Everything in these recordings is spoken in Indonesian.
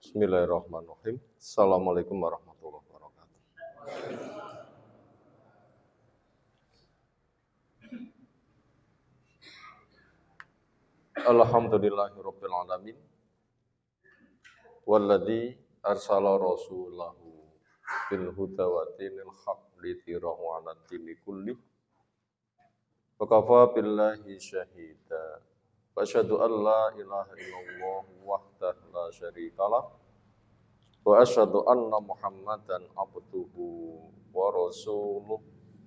Bismillahirrahmanirrahim. Assalamualaikum warahmatullahi wabarakatuh. Alhamdulillahirabbil alamin. Walladzi arsala rasulahu bil huda wa dinil haqq lidhirahu 'ala dini kulli. Wa kafa billahi syahida. Wa asyhadu an la ilaha illallah wahdahu la syarikalah. Wa asyhadu anna Muhammadan abduhu wa rasuluh.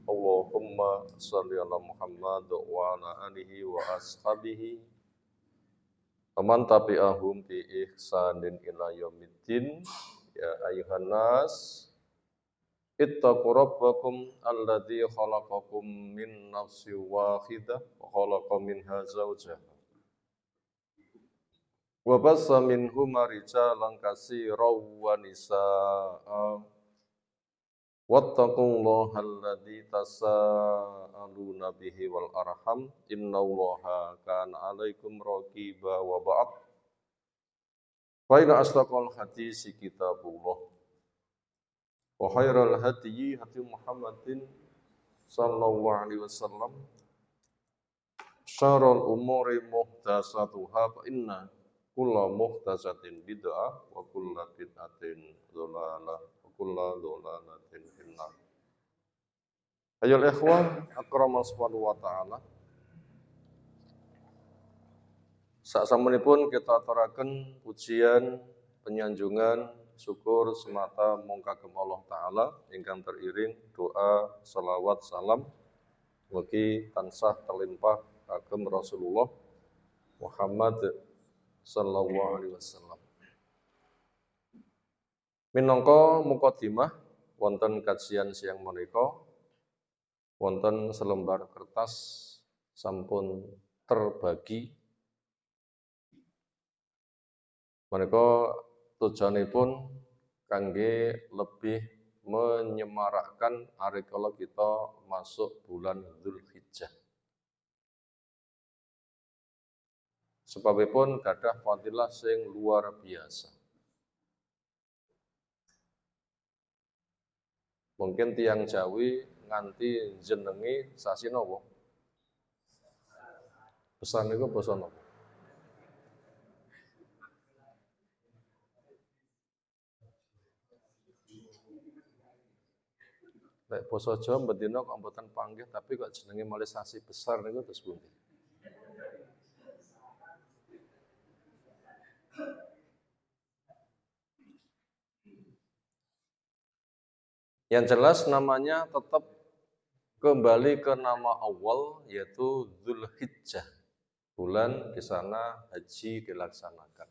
Allahumma shalli ala Muhammad wa ala alihi wa ashabihi Aman tabi'ahum bi ihsanin ila yaumiddin. Ya ayuhan nas ittaqu rabbakum alladzi khalaqakum min nafsin wahidah wa khalaqa minha zawjaha wa bassa minhuma rijalan katsiran wa nisaa'a wattaqullaha alladzi tasaaluna bihi wal arham innallaha kana 'alaikum raqiba wa ba'd. Fa inna asdaqal hadisi kitabullah wa khairal hadyi hadyu Muhammadin sallallahu alaihi wasallam syarrul umuri muhdatsatuha fa inna kulla muhdatsatin bid'ah wa kulla bid'atin dhalalah wa kulla dhalalatin finnar. Ayyuhal ikhwah akramas subhanahu wa ta'ala. Saksampunipun kita aturaken pujian, penyanjungan, syukur semata mung kagem Allah taala ingkang teriring doa, selawat, salam mugi tansah telimpah kagem Rasulullah Muhammad sallallahu alaihi wasallam. Minangka mukadimah wonten kajian siang menika wonten selembar kertas sampun terbagi. Menika tujuanipun kangge lebih menyemarakkan arikala kita masuk bulan Dzulhijjah. Sebabipun gadah fadilah sing luar biasa. Mungkin tiang Jawi nganti jenengi sasi napa? Pesan niku basa napa? Lek basa Jawa bendina kok mboten panggih tapi kok jenenge malih sasi besar niku terus pundi? Yang jelas namanya tetap kembali ke nama awal yaitu Dzulhijjah. Bulan di sana haji dilaksanakan.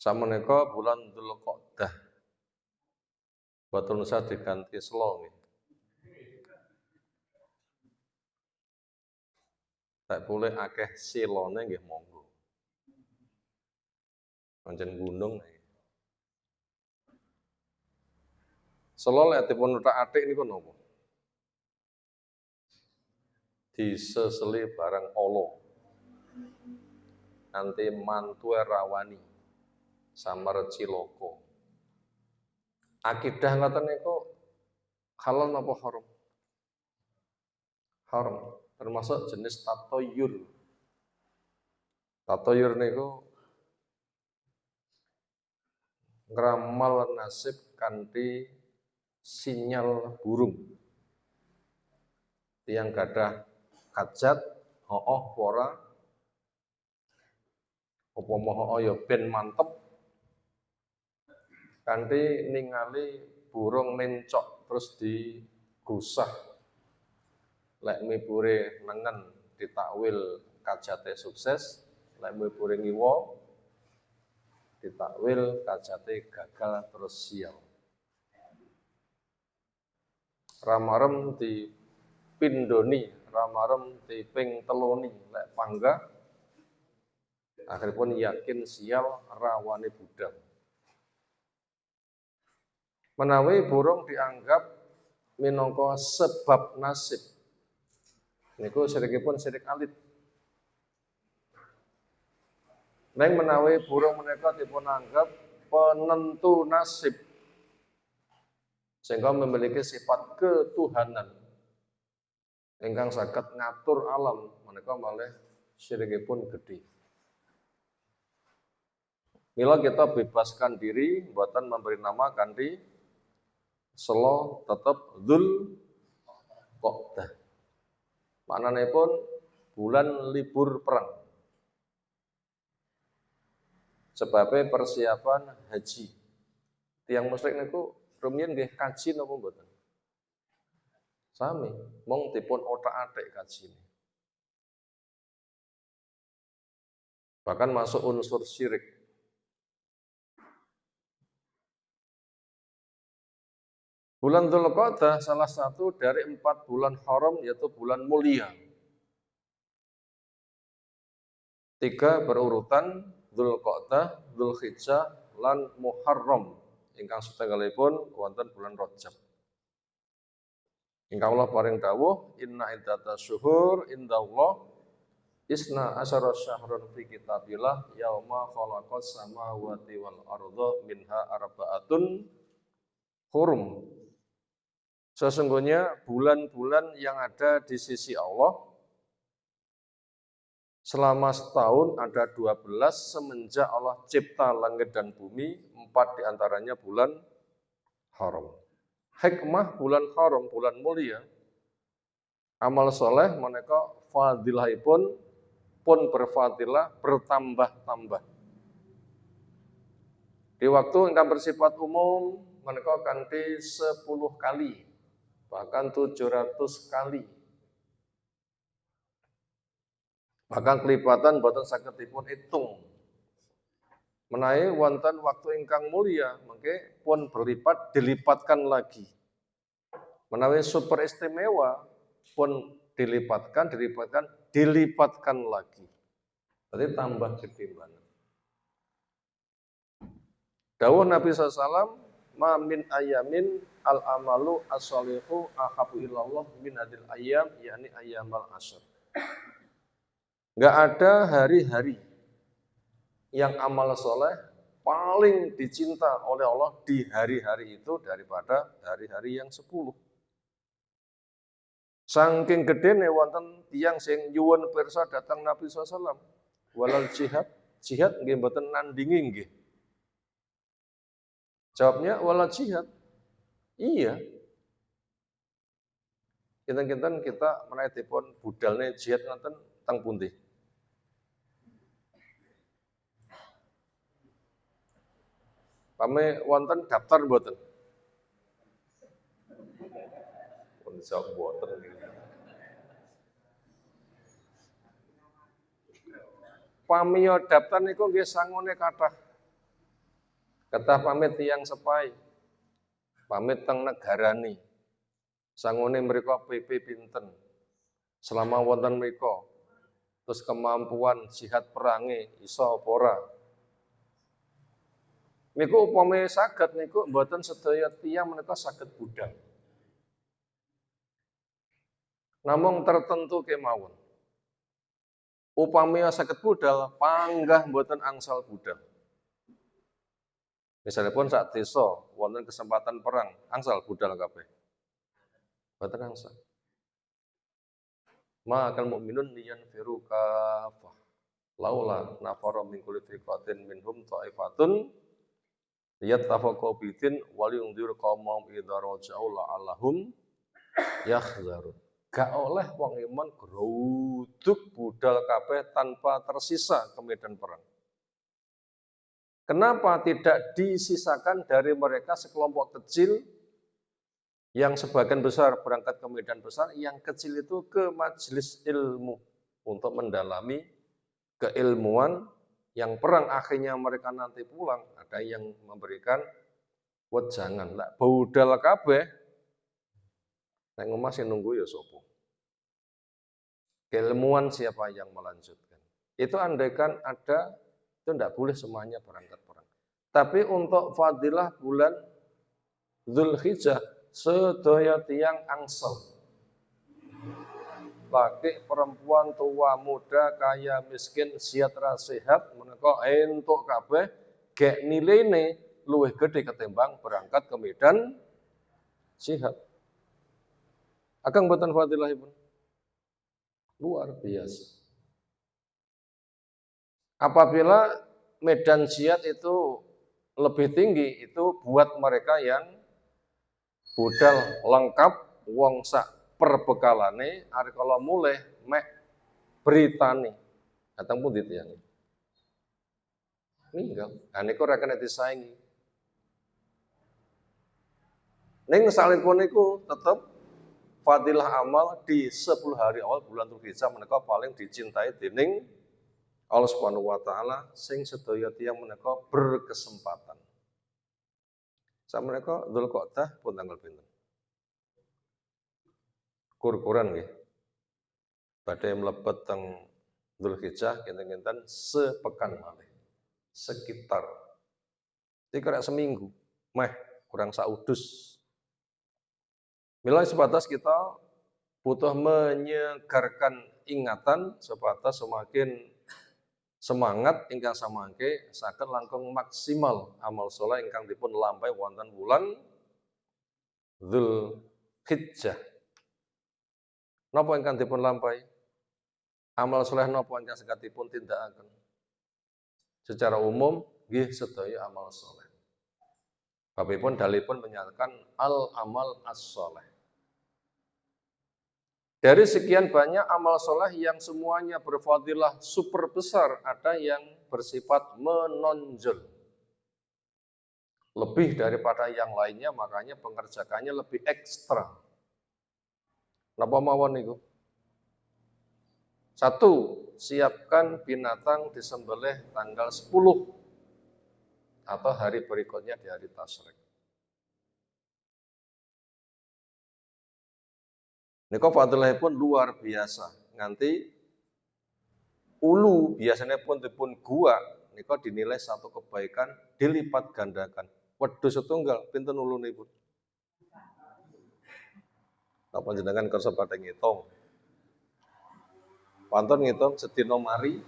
Sameneika bulan Dzulqa'dah. Boten usah diganti selo nggih. Tak boleh akeh silone nggih monggo. Pancen gunung. Selo lek dipun utak-atik niku napa? Diseseli barang ala. Nanti mantuwe rawani samar cilaka. Akidah ngoten niku halal napa haram? Haram. Termasuk jenis tatoyur. Tatoyur niku ngramal nasib kanthi sinyal burung. Tiyang gadah hajat, hooh ora apa moho ya ben mantep kanthi ningali burung mencok terus digusah lek mibure nengen ditakwil kajate sukses, lek mibure ngiwa ditakwil kajate gagal terus sial. Ramarem di pindoni, ramarem di ping teloni lek panggah akhiripun yakin sial rawane budal. Menawi burung dianggap minangka sebab nasib. Niku sirikipun sirik alit. Neng menawi burung menika dipun anggap penentu nasib sehingga memiliki sifat ketuhanan ingkang saged ngatur alam menika malih syirikipun gedhe. Mila kita bebaskan diri mboten memberi nama kanthi selo tetep Dzul Qa'dah. Maknanipun bulan libur perang. Sebabnya persiapan haji. Tiang musyrik niku rumiyin nggih kaji napa mboten? Sami, mung dipun otak-atik kajine. Bahkan masuk unsur syirik. Bulan Dzulqa'dah salah satu dari 4 bulan haram yaitu bulan mulia. 3 berurutan Dzulqa'dah, Dzulhijjah, lan Muharram. Ingkang setunggalipun wonten bulan Rajab. Ingkang Allah paring dawuh, inna iddata syuhur indallah isna asyara syahrun fi kitabillah yauma khalaqas samawati wal arda minha arba'atun hurum. Sesungguhnya bulan-bulan yang ada di sisi Allah selama setahun ada 12 semenjak Allah cipta langit dan bumi, 4 diantaranya bulan haram. Hikmah bulan haram, bulan mulia, amal soleh menika fadilahipun pun berfadilah bertambah-tambah. Di waktu ingkang bersifat umum menika kanthi 10 kali, bahkan 700 kali. Bahkan kelipatan boten saged dipun hitung. Menawi wonten waktu ingkang mulia, mengke pun berlipat dilipatkan lagi. Menawi super istimewa pun dilipatkan lagi. Berarti tambah gede banget. Dawuh Nabi SAW, ma min ayamin al amalu as-solihu ahabu ilallah min adil ayam, yakni ayamal asyr. Enggak ada hari-hari yang amal soleh paling dicinta oleh Allah di hari-hari itu daripada hari-hari yang 10. Saking gedene wonten tiyang sing nyuwun pirsa datang Nabi SAW. Walal jihad nggih mboten nandingi nggih. Jawabnya walal jihad. Iya. Kinten-kinten kita menawi dipun budalne jihad nonton teng pundi? Pame wonten daftar mboten? Pun jawab mboten. Pamiyo daftar niku nggih sangone kathah. Kedah pamit tiyang sepai. Pamit teng negarani. Sangone mriko PP pinten. Selama wonten mriko. Terus kemampuan jihad perange iso apa ora? Niku upami saged niku mboten sedaya tiyang menika saged budal. Namung tertentu kemawon. Upami saged budal, panggah mboten angsal budal. Misalnya pun saat desa wonten kesempatan perang, angsal budal kabeh. Mboten angsal. Ma kal mukminun liyanfiru kafah. Laula nafara min kulli firqatin minhum ta'ifatun yattafaqu bidin wal yunzir qaumahum idza raja'u la'allahum yakhzarun. Gak oleh wong iman gruduk budal kabeh tanpa tersisa ke medan perang. Kenapa tidak disisakan dari mereka sekelompok kecil yang sebagian besar berangkat ke medan besar, yang kecil itu ke majelis ilmu untuk mendalami keilmuan, yang perang akhirnya mereka nanti pulang, ada yang memberikan wejangan. Lah budal kabeh nek omah sing nunggu ya sapa? Keilmuan siapa yang melanjutkan? Itu andaikan ada, itu tidak boleh semuanya berangkat perang. Tapi untuk fadilah bulan Dzulhijjah sedaya tiyang angsal. laki, perempuan, tua, muda, kaya, miskin, sihat, sehat, menika entuk kabeh gek niline luwih gede ketimbang berangkat ke medan jihad. Akang boten fadilahipun luar biasa. Apabila medan jihad itu lebih tinggi, itu buat mereka yang budal lengkap, wong sak perbekalane, ari kala mulih mek beritani. Datang pun ditiyang. Ninggal. Nah niku ora kena disaingi. Ning salipun niku tetep fadilah amal di 10 hari awal bulan Dzulhijjah menika paling dicintai dening Allah Subhanahu wa taala sing sedaya tiyang menika berkesempatan. Sameneika Dzulqa'dah pun tanggal pinten? Kur-kuran nggih. Badhe mlebet teng Dzulhijjah kinten-kinten sepekan malih. Sekitar kira seminggu, meh kurang saudus. Mila sebatas kita butuh menyegarkan ingatan sebatas semakin semangat ingkang samangke saged langkung maksimal amal saleh ingkang dipun lampahi wonten wulan Dzulhijjah. Napa ingkang dipun lampahi? Amal saleh napa ingkang saged dipun tindakaken? Secara umum nggih sedaya amal saleh. Babipun dalipun menyatakan al amal as-saleh. Dari sekian banyak amal soleh yang semuanya berfadilah super besar, ada yang bersifat menonjol. Lebih daripada yang lainnya, makanya pengerjakannya lebih ekstra. Napa mawon niku? 1. Siapkan binatang disembelih tanggal 10 atau hari berikutnya di hari tasyrik. Niku fadilahipun luar biasa. Nganti ulu biasanya pun dipun gua niku dinilai satu kebaikan dilipat gandakan. Wedhus setunggal pinten ulunipun? Napa jenengan kersa badhe ngitung? Pantun ngitung sedina mari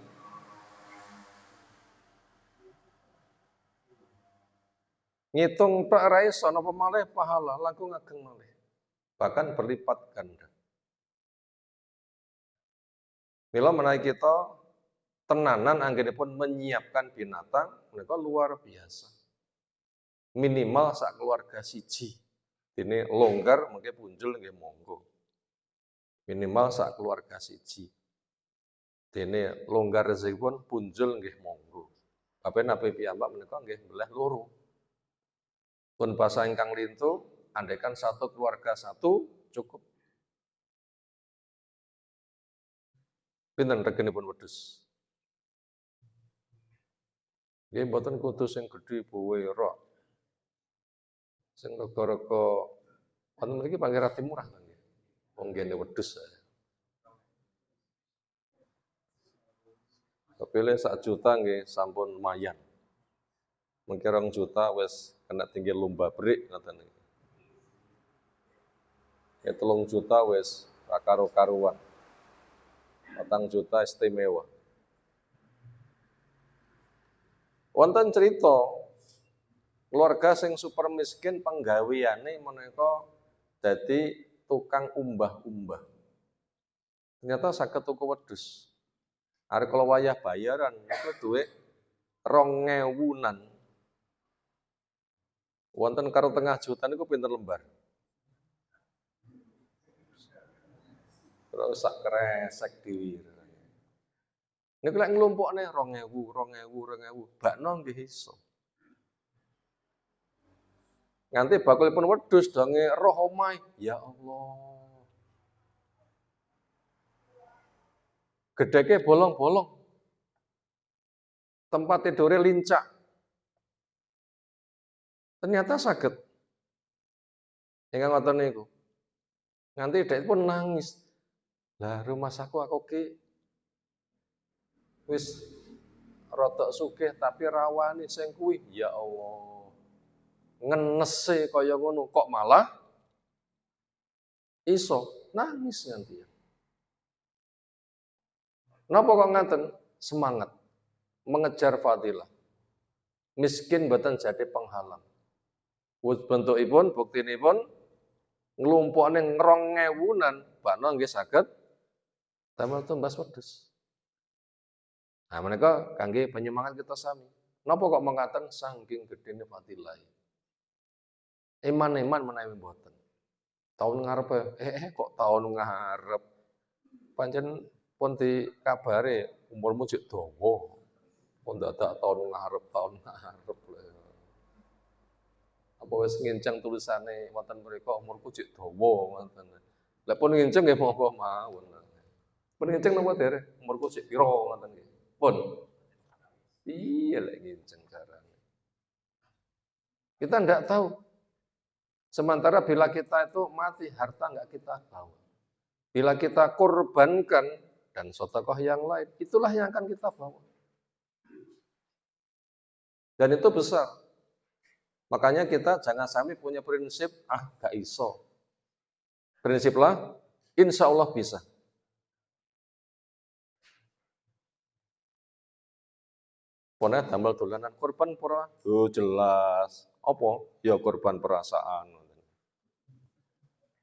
ngitung tok ora iso napa malih pahala langkung ageng malih. Bahkan berlipat ganda. Mila menawi kita tenanan anggenipun menyiapkan binatang menika luar biasa. Minimal sak keluarga siji. Dene longgar mengke punjul nggih monggo. Minimal sak keluarga siji. Dene longgar rezekipun punjul nggih monggo. Bapak nabi piyambak menika nggih mbelah loro. Pun basa ingkang lintu, andaikan satu keluarga satu cukup. Pinten regenipun wedhus? Nggih mboten kudu sing gedhe buwe rok. Sing rega-rega wonten mriki panggih rati murah to nggih. Wong ngene wedhus. Kepilih 1 juta nggih sampun lumayan. Mengki 2 juta wis kena tinggi lomba break ngoten niku. Ya 3 juta wis ra karo-karuan. 4 juta istimewa. Wonten cerita keluarga sing super miskin penggaweane menika dadi tukang umbah-umbah. Ternyata saged tuku wedhus. Are kalau wayah bayaran itu duit 2.000-an. Wonten karo 0,5 juta niku pinten lembar? Terus sak kresek dhewe. Niku lek nglumpukne 2.000, bakno nggih iso. Nganti bakulipun wedhus donge roh omahe, ya Allah. Gedheke bolong-bolong. Tempat tidure lincak. Ternyata saged. Ingkang ngoten niku. Nganti dhek pun nangis. Lah rumah saku aku ki wis rada sugih tapi rawani sing kuwi, ya Allah. Ngenese kaya ngono kok malah iso nangis nganti. Napa kok ngaten? Semangat mengejar fadilah. Miskin mboten jadi penghalang. Bentukipun buktinipun nglumpukne 2000-an bakno nggih saged damel tumbas wedhus. Nah, menika kangge penyemangat kita sami. Napa kok mengatakan saking gedene fadilah? Iman-iman menawi mboten. Tahun ngarep kok tahun ngarep. Pancen pun dikabare umurmu jek dawa. Pun dadak tahun ngarep. Apa wis nginceng tulisane wonten mriku umurku jek dawa ngoten. Lah pun nginceng nggih monggo mawon. Pun nginceng napa derek? Umurku jek pira ngoten nggih. Pun. Iya lek nginceng carane. Kita enggak tahu. Sementara bila kita itu mati, harta enggak kita bawa. Bila kita korbankan dan sedekah yang lain, itulah yang akan kita bawa. Dan itu besar. Makanya kita jangan sampai punya prinsip, gak iso. Prinsiplah, insya Allah bisa. Pokoknya damel dolanan korban pura, jelas. Apa? Ya korban perasaan.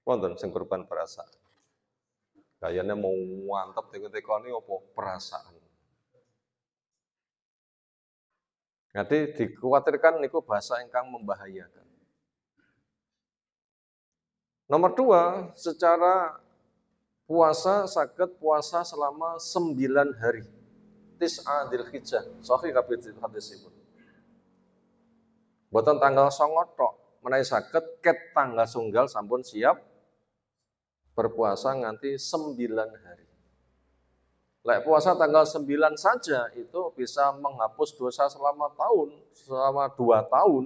Wonten sing korban perasaan. Kayaknya mau mantap teko-tekone apa? Perasaan. Nanti dikhawatirkan niku bahasa ingkang membahayakan. Nomor 2, secara puasa saged puasa selama 9 hari. Tis'a Dzulhijjah, sahih kabeh hadisipun. Boten tanggal 9 tok, menawi saged ket tanggal sunggal sampun siap berpuasa nganti 9 hari. Lek puasa tanggal 9 saja itu bisa menghapus dosa selama 2 tahun.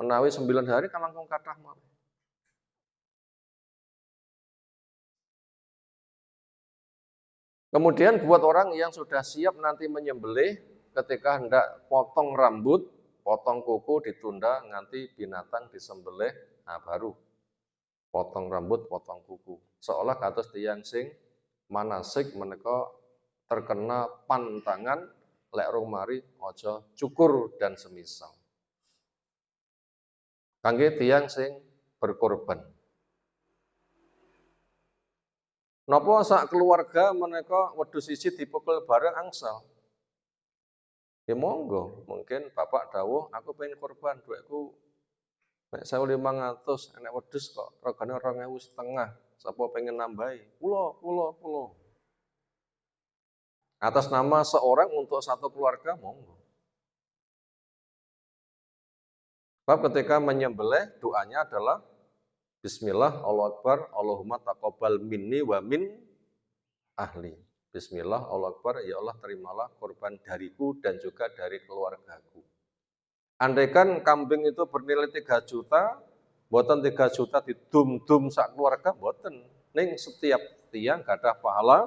Menawi 9 hari kan langkung kathah mawon. Kemudian buat orang yang sudah siap nanti menyembelih ketika hendak potong rambut, potong kuku ditunda nganti binatang disembelih, nah baru potong rambut, potong kuku. Seolah kados tiyang sing manasik menika terkena pantangan lek rong mari aja cukur dan semisal. Kangge tiyang sing berkorban. Napa sak keluarga menika wedhus siji dipukul bareng angsal? Ya monggo, mungkin bapak dawuh aku pengen korban duitku nek 1.500 enek wedhus kok regane 2.500. Sapa pengen nambahi? Kula. Atas nama seorang untuk satu keluarga monggo. Sebab ketika menyembelih doanya adalah Bismillah, Allahu Akbar, Allahumma taqabbal minni wa min ahli. Bismillah, Allahu Akbar, ya Allah terimalah korban dariku dan juga dari keluargaku. Andaikan kambing itu bernilai 3 juta, mboten 3 juta didum-dum sak keluarga, mboten. Ning setiap tiang gadah pahala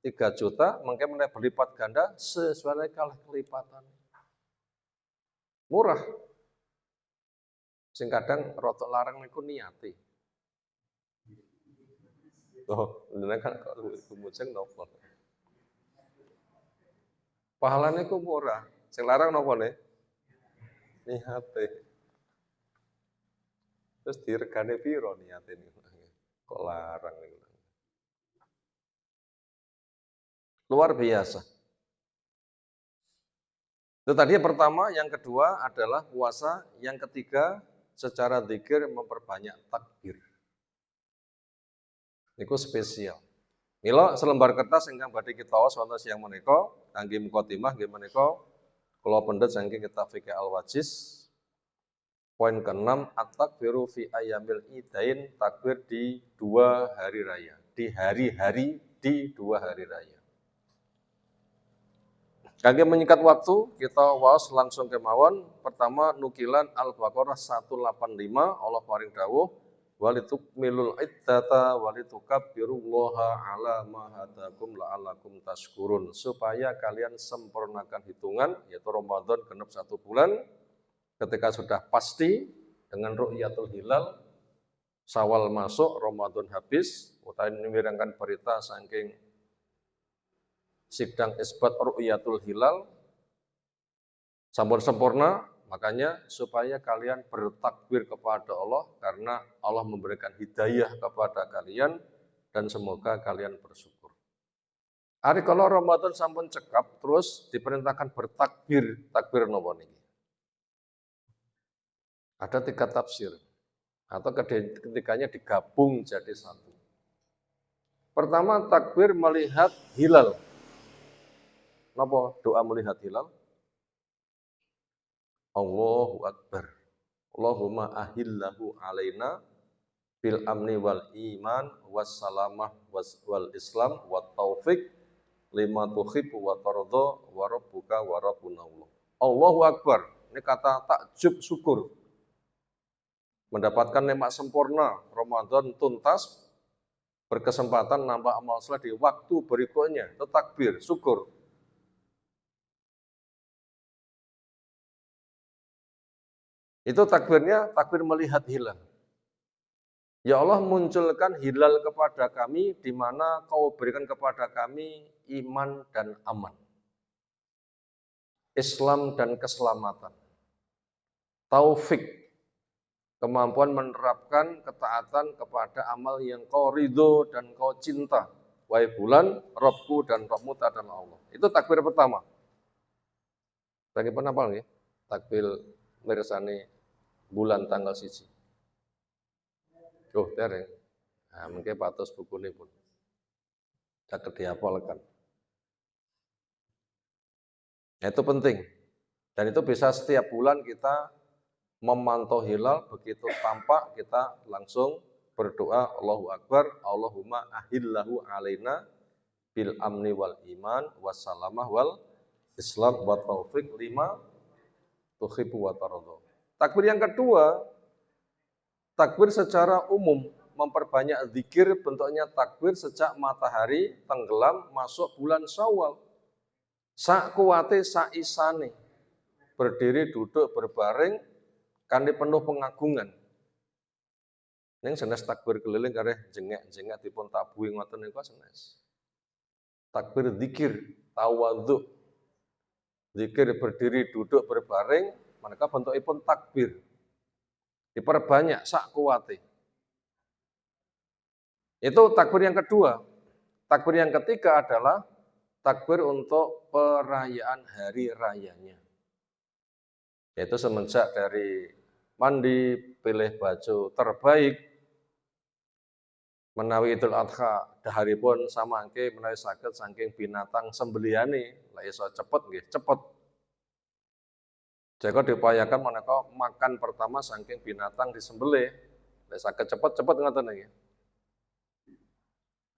3 juta, mungkin menawi berlipat ganda sesuai kalih kelipatan. Murah. Sing kadang rotok larang niku niati. Bener kan kok gumuceng nopo. Pahalane ku murah. Sing larang nopo ne? Niate. Terus diregane piro niate niku? Kok larang niku. Luar biasa. Itu tadi yang pertama, yang kedua adalah puasa, yang ketiga secara zikir memperbanyak takbir. Niku spesial. Mila selembar kertas ingkang badhe kita waos wonten siang menika kangge mukadimah nggih menika kula pendet saking kitab Fikih Al-Wajiz. Poin ke-6, at-takbiru fi ayyamil idain, takbir di 2 hari raya. Di hari-hari di 2 hari raya. Kangge menyingkat waktu, kita waos langsung kemawon. Pertama, nukilan Al-Baqarah 185, Allah paring dawuh, walitukmilul iddata walitukabbirullaha ala ma hadakum la'allakum tashkurun. Supaya kalian sempurnakan hitungan, yaitu Ramadan genep 1 bulan. Ketika sudah pasti dengan ru'yatul hilal, Syawal masuk, Ramadan habis, utawi mirengkan berita saking sidang isbat ru'yatul hilal sampun sempurna, makanya supaya kalian bertakbir kepada Allah karena Allah memberikan hidayah kepada kalian dan semoga kalian bersyukur. Hari kalau Ramadan sampun cekap terus diperintahkan bertakbir, takbir nopo niki. Ada 3 tafsir atau ketiganya digabung jadi satu. Pertama takbir melihat hilal. Napa doa melihat hilal? Allahu Akbar. Allahumma ahillahu alaina bil amni wal iman was salamah wal islam wat taufik lima tuhibbu wa tarda wa rabbuka wa rabbuna Allah. Allahu Akbar. Ini kata takjub syukur. Mendapatkan nikmat sempurna, Ramadan tuntas, berkesempatan nambah amal saleh di waktu berikutnya, itu takbir, syukur. Itu takbirnya, takbir melihat hilal. Ya Allah munculkan hilal kepada kami, di mana kau berikan kepada kami iman dan aman. Islam dan keselamatan. Taufik, kemampuan menerapkan ketaatan kepada amal yang kau ridho dan kau cinta. Wahai bulan, Rabbku dan Rabbmu adalah Allah. Itu takbir pertama. Bagi penapal nih, takbir mirsani bulan tanggal 1. Oh, tereng. Nah, mungkin patos buku ini pun. Caket dihafalkan. Nah, itu penting. Dan itu bisa setiap bulan kita memantau hilal, begitu tampak kita langsung berdoa Allahu Akbar, Allahumma ahillahu alaina bil amni wal iman wassalamah wal islam wa taufiq lima tuhibbu wa tarda. Takbir yang kedua, takbir secara umum, memperbanyak zikir, bentuknya takbir sejak matahari tenggelam masuk bulan Syawal. Sak kuwate sak isane, berdiri duduk berbaring kanthi penuh pengagungan. Ning sanes takbir keliling kareh jengek-jengek dipun tabuhi ngoten niku sanes. Takbir zikir, tawadhu. Zikir berdiri duduk berbaring, maka bentukipun takbir. Diperbanyak sak kuwate. Itu takbir yang kedua. Takbir yang ketiga adalah takbir untuk perayaan hari rayanya. Yaitu semenjak dari mandi, pilih baju terbaik, menawi Idul Adha daharipun samangke menawi saged saking binatang sembelihane, lek iso cepet nggih cepet. Jika diupayakan menika makan pertama saking binatang disembelih, lek saged cepet-cepet ngoten nggih.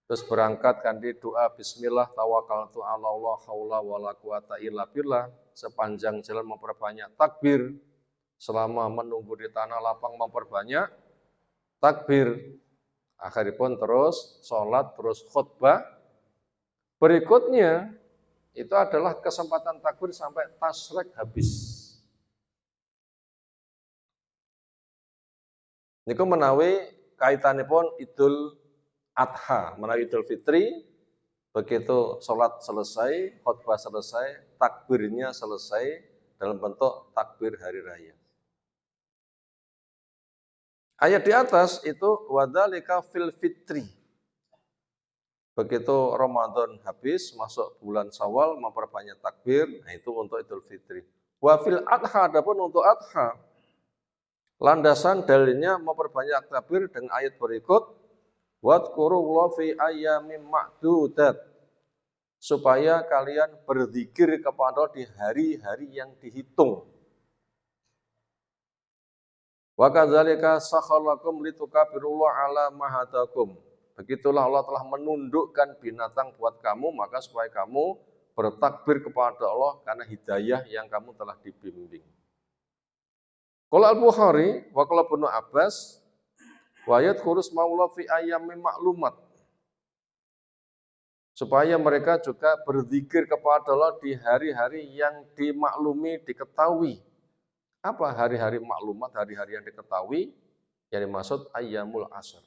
Terus berangkat kanthi doa bismillah tawakkaltu 'ala Allah haula wala quwata illa billah, sepanjang jalan memperbanyak takbir, selama menunggu di tanah lapang memperbanyak takbir. Akhiripun terus sholat, terus khutbah. Berikutnya itu adalah kesempatan takbir sampai tasrek habis. Niku menawi kaitanipun Idul Adha, menawi Idul Fitri, begitu sholat selesai, khutbah selesai, takbirnya selesai dalam bentuk takbir hari raya. Ayat di atas itu wadzalika fil fitri. Begitu Ramadan habis, masuk bulan Syawal memperbanyak takbir, nah itu untuk Idul Fitri. Wa fil adha, adapun untuk adha, landasan dalilnya memperbanyak takbir dengan ayat berikut, wadhkurullaha fi ayyamin ma'dudat, supaya kalian berzikir kepada di hari-hari yang dihitung. Wa kadzalika sakhalakum litukabbirullaha ala ma hadakum. Begitulah Allah telah menundukkan binatang buat kamu, maka supaya kamu bertakbir kepada Allah karena hidayah yang kamu telah dibimbing. Qala Al-Bukhari wa qala Ibnu Abbas wa yadhkuru ismaullah fi ayyamin ma'lumat. Supaya mereka juga berzikir kepada Allah di hari-hari yang dimaklumi, diketahui. Apa hari-hari maklumat, hari-hari yang diketahui? Yang dimaksud ayyamul ashr.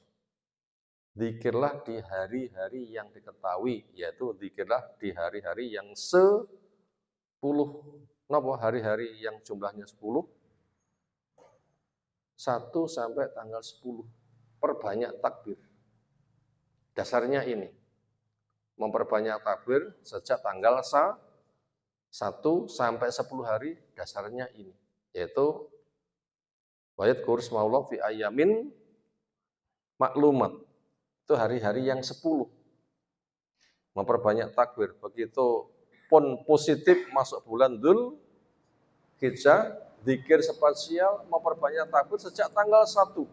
Zikirlah di hari-hari yang diketahui, yaitu zikirlah di hari-hari yang 10. Napa hari-hari yang jumlahnya 10? 1 sampai tanggal 10. Perbanyak takbir. Dasarnya ini. Memperbanyak takbir sejak tanggal 1 sampai 10 hari, dasarnya ini. Yaitu wa yadhkur ismallah fi ayyamin maklumat. Itu hari-hari yang 10. Memperbanyak takbir. Begitu pun positif masuk bulan Dzulhijjah, zikir spasial memperbanyak takbir sejak tanggal 1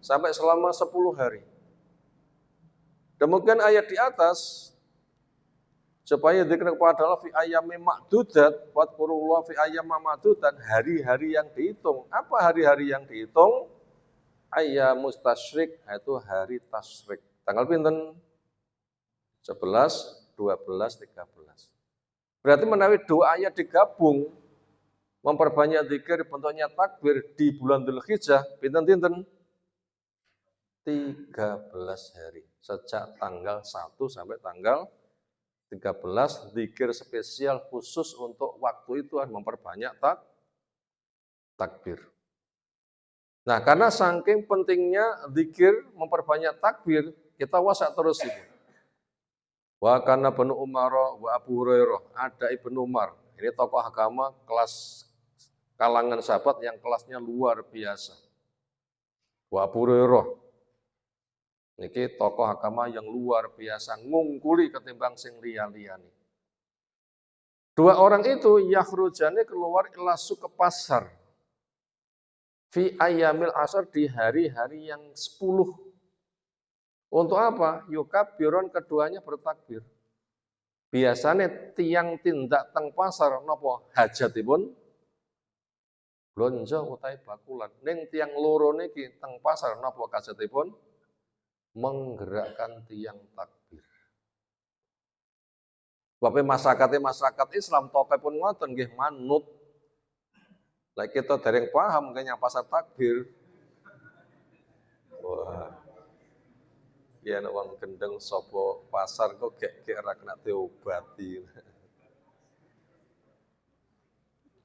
sampai selama 10 hari. Demikian ayat di atas, supaya zikir kepada Allah fi ayyamin ma'dudat, wadhkurullah fi ayyamin ma'dudat, hari-hari yang dihitung. Apa hari-hari yang dihitung? Ayyamus tasyrik, itu hari tasyrik. Tanggal pinten? 11, 12, 13. Berarti menawi dua ayat digabung, memperbanyak zikir bentuknya takbir di bulan Dzulhijjah, pinten-pinten? 13 hari. Sejak tanggal 1 sampai tanggal 13, zikir spesial khusus untuk waktu itu memperbanyak takbir. Nah, karena saking pentingnya zikir memperbanyak takbir, kita wasak terus itu. Wa kana Ibnu Umar wa Abu Hurairah, ada Ibnu Umar. Ini tokoh agama kelas kalangan sahabat yang kelasnya luar biasa. Wa Abu Hurairah. Niki tokoh agama yang luar biasa, ngungkuli ketimbang sing liya-liyane. Dua orang itu yakhrujane keluar ilasu ke pasar. Fi ayyamil asar, di hari-hari yang 10. Untuk apa? Yukabbiron, keduanya bertakbir. Biasanya tiang tindak teng pasar napa hajatipun blonjo utahe bakulan. Ning tiang loro niki teng pasar napa hajatipun menggerakkan tiang takbir. Bapak masyarakat Islam toke pun ngoten nggih manut. Lah kita dereng paham kaya pasar takbir. Wah. Ya nek wong gendeng sapa pasar kok gek ora kena diobati.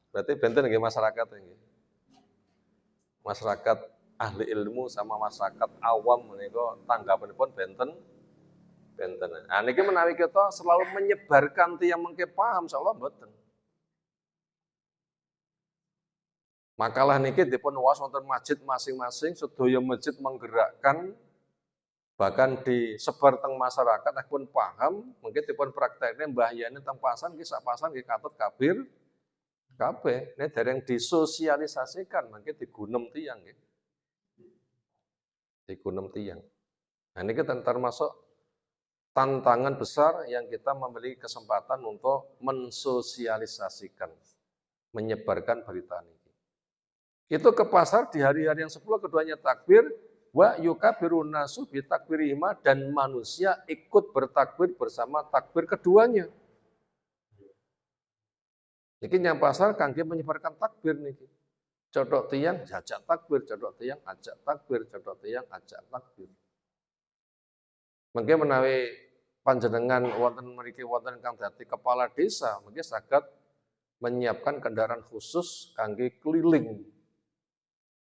Berarti benten nggih masyarakat nggih. Masyarakat ahli ilmu sama masyarakat awam menika tanggapanipun benten. Nah niki menawi kita selalu menyebarkan tiyang mengke paham insyaallah mboten. Makalah niki dipun waos wonten masjid masing-masing, sedaya masjid menggerakkan, bahkan disebar teng masyarakat pun paham, mungkin dipun praktekne mbahyane teng pasar nggih sak pasar nggih katut kabir kabeh. Nek dereng disosialisasikan mungkin digunem tiyang nggih. Digunem tiyang. Nah niki termasuk tantangan besar yang kita memiliki kesempatan untuk mensosialisasikan, menyebarkan berita ini. Itu ke pasar di hari-hari yang 10 keduanya takbir, wa yukabirun nasu bi takbirihima, dan manusia ikut bertakbir bersama takbir keduanya. Niki yang pasar kangge menyebarkan takbir niki. Codok tiang jajak takbir, codok tiang ajak takbir, codok tiang ajak takbir. Mungkin menawi panjenengan wonten mriki wonten kang dadi kepala desa, mungkin saged menyiapkan kendaraan khusus kangge keliling.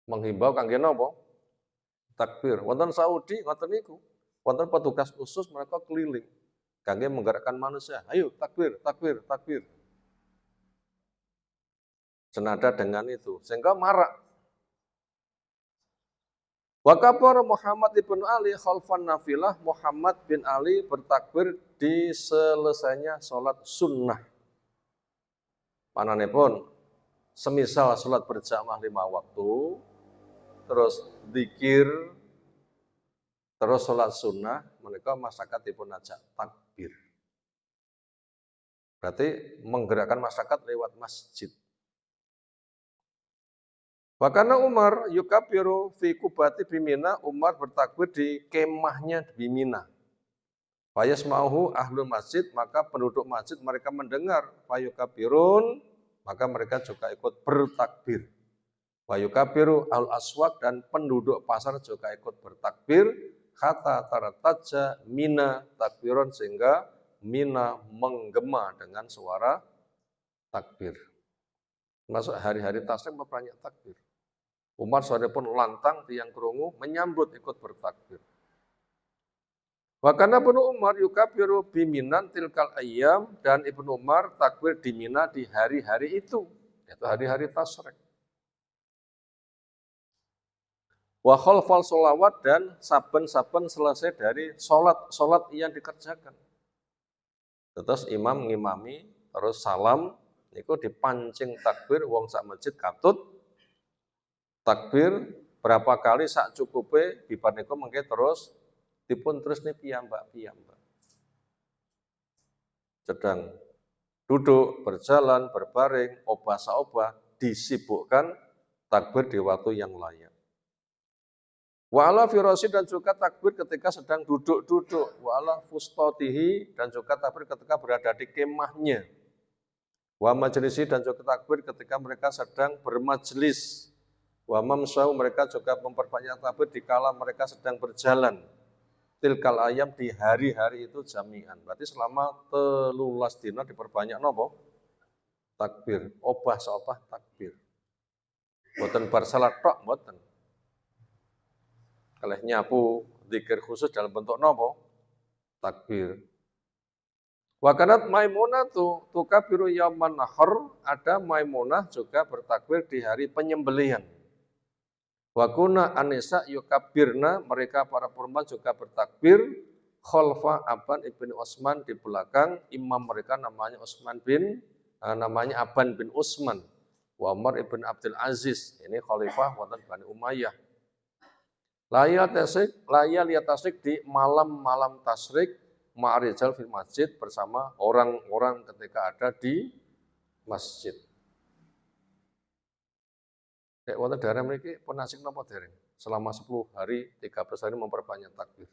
Menghimbau kangge napa? Takbir. Wonten Saudi ngoten niku. Wonten petugas khusus mereka keliling kangge menggerakkan manusia. Ayo takbir, takbir, takbir. Senada dengan itu sehingga marak. Wa kabara Muhammad ibn Ali khalfan nafilah, Muhammad bin Ali bertakbir di selesainya sholat sunnah. Pananipun semisal sholat berjamaah 5 waktu, terus zikir, terus sholat sunnah, mereka masyarakat dipun ajak takbir. Berarti menggerakkan masyarakat lewat masjid. Bahkan Umar yukabiru fi kubati bimina, Umar bertakbir di kemahnya di Mina. Fayasma'uhu ahlul masjid, maka penduduk masjid mereka mendengar. Fayukabirun, maka mereka juga ikut bertakbir. Fayukabiru al aswaq, dan penduduk pasar juga ikut bertakbir. kata tarataja mina takbiron, sehingga Mina menggema dengan suara takbir. Masuk hari-hari tasyrik memperbanyak takbir. Umar sore pun lantang tiang kerungu menyambut ikut bertakbir. Wa kana Ibnu Umar yukabiru biminan tilkal ayyam, dan Ibnu Umar takbir di Mina di hari-hari itu, yaitu hari-hari tasyrik. Wa khalfal sholawat, dan saben-saben selesai dari sholat yang dikerjakan. Terus imam ngimami, terus salam, niku dipancing takbir, wong sak masjid katut takbir berapa kali sak cukupe, bibar niku mengke terus dipun terus nih piyambak. Sedang duduk, berjalan, berbaring, obah saobah, disibukkan takbir di waktu yang layak. Wa ala firasi, dan juga takbir ketika sedang duduk-duduk. Wa ala fustatihi, dan juga takbir ketika berada di kemahnya. Wa majlisi, dan juga takbir ketika mereka sedang bermajlis. Wa mamsau, mereka juga memperbanyak takbir dikala mereka sedang berjalan. Tilkal ayam, di hari-hari itu jami'an. Berarti selama 13 dina diperbanyak nopo? Takbir. Obah saobah takbir. Boten bar salat tok boten. Kalih nyapu zikir khusus dalam bentuk nopo? Takbir. Wa kanat Maimunah tukabiru yauman nahar, ada Maimunah juga bertakbir di hari penyembelihan. Wa kuna anisa yukabirna, mereka para perempuan juga bertakbir khalfa Aban ibn Utsman, di belakang imam mereka namanya Aban bin Utsman. Wa Umar ibn Abdul Aziz, ini khalifah wonten Bani Umayyah. Layal tasrik, di malam-malam tasrik, ma'arijal fil masjid, bersama orang-orang ketika ada di masjid. Nek wonten daerah mriki pun asik napa dereng? Selama 10 hari, 13 hari memperbanyak takbir.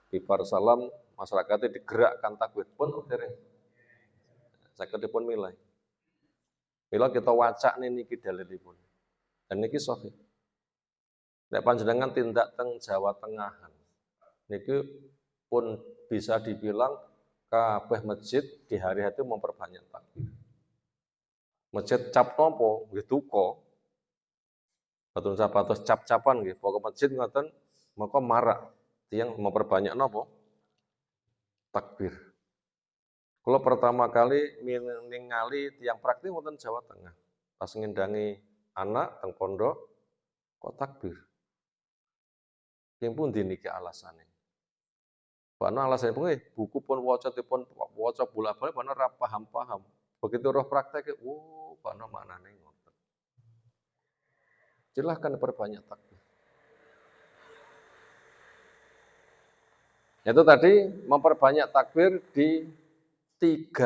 Bibar salam, masyarakatnya digerakkan takbir pun dereng. Saged dipun milih. Mila kita wacak niki dalilipun. Dan niki sahih. Nek panjenengan tindak teng Jawa Tengahan, niki pun bisa dibilang kabeh masjid di hari itu memperbanyak takbir. Masjid cap nopo nggih duka. Boten sapatos cap-capan nggih, pokok masjid ngoten maka marak tiyang memperbanyak nopo? Takbir. Kalau pertama kali ningali tiyang praktik wonten Jawa Tengah. Pas ngendangi anak teng pondok kok takbir. Yang pun diniki alasannya. Karena alasannya pun buku pun waca bolak-balik, karena ora paham. Begitu roh praktek, karena maknane ngoten. Silahkan perbanyak takbir. Itu tadi memperbanyak takbir di 13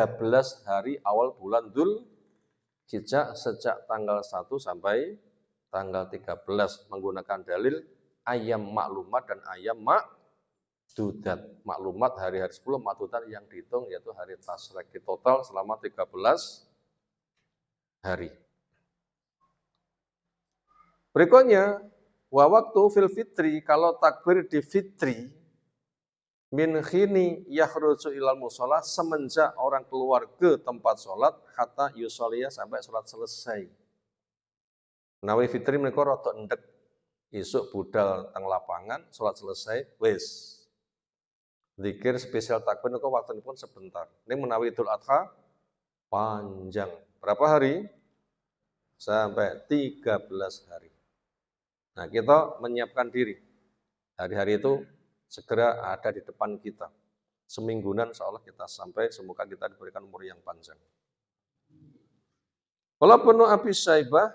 hari awal bulan Dzulhijjah, sejak tanggal 1 sampai tanggal 13 menggunakan dalil ayam maklumat dan ayam makdudat. Maklumat hari-hari 10, makdudat yang dihitung yaitu hari tasyrik. Total selama 13 hari. Berikutnya, wa waktu fil fitri, kalau takbir di fitri, min khini yakhruju ilal mushola, semenjak orang keluar ke tempat sholat, hatta yusoliyah, sampai sholat selesai. Nawi fitri menika rada endek, isuk budal teng lapangan, sholat selesai, wis. Zikir spesial takbir niku waktunipun sebentar. Ini menawi Idul Adha panjang. Berapa hari? Sampai 13 hari. Nah, kita menyiapkan diri. Hari-hari itu segera ada di depan kita. Semingguan insyaallah kita sampai, semoga kita diberikan umur yang panjang. Kalau penuh Abi Syaibah,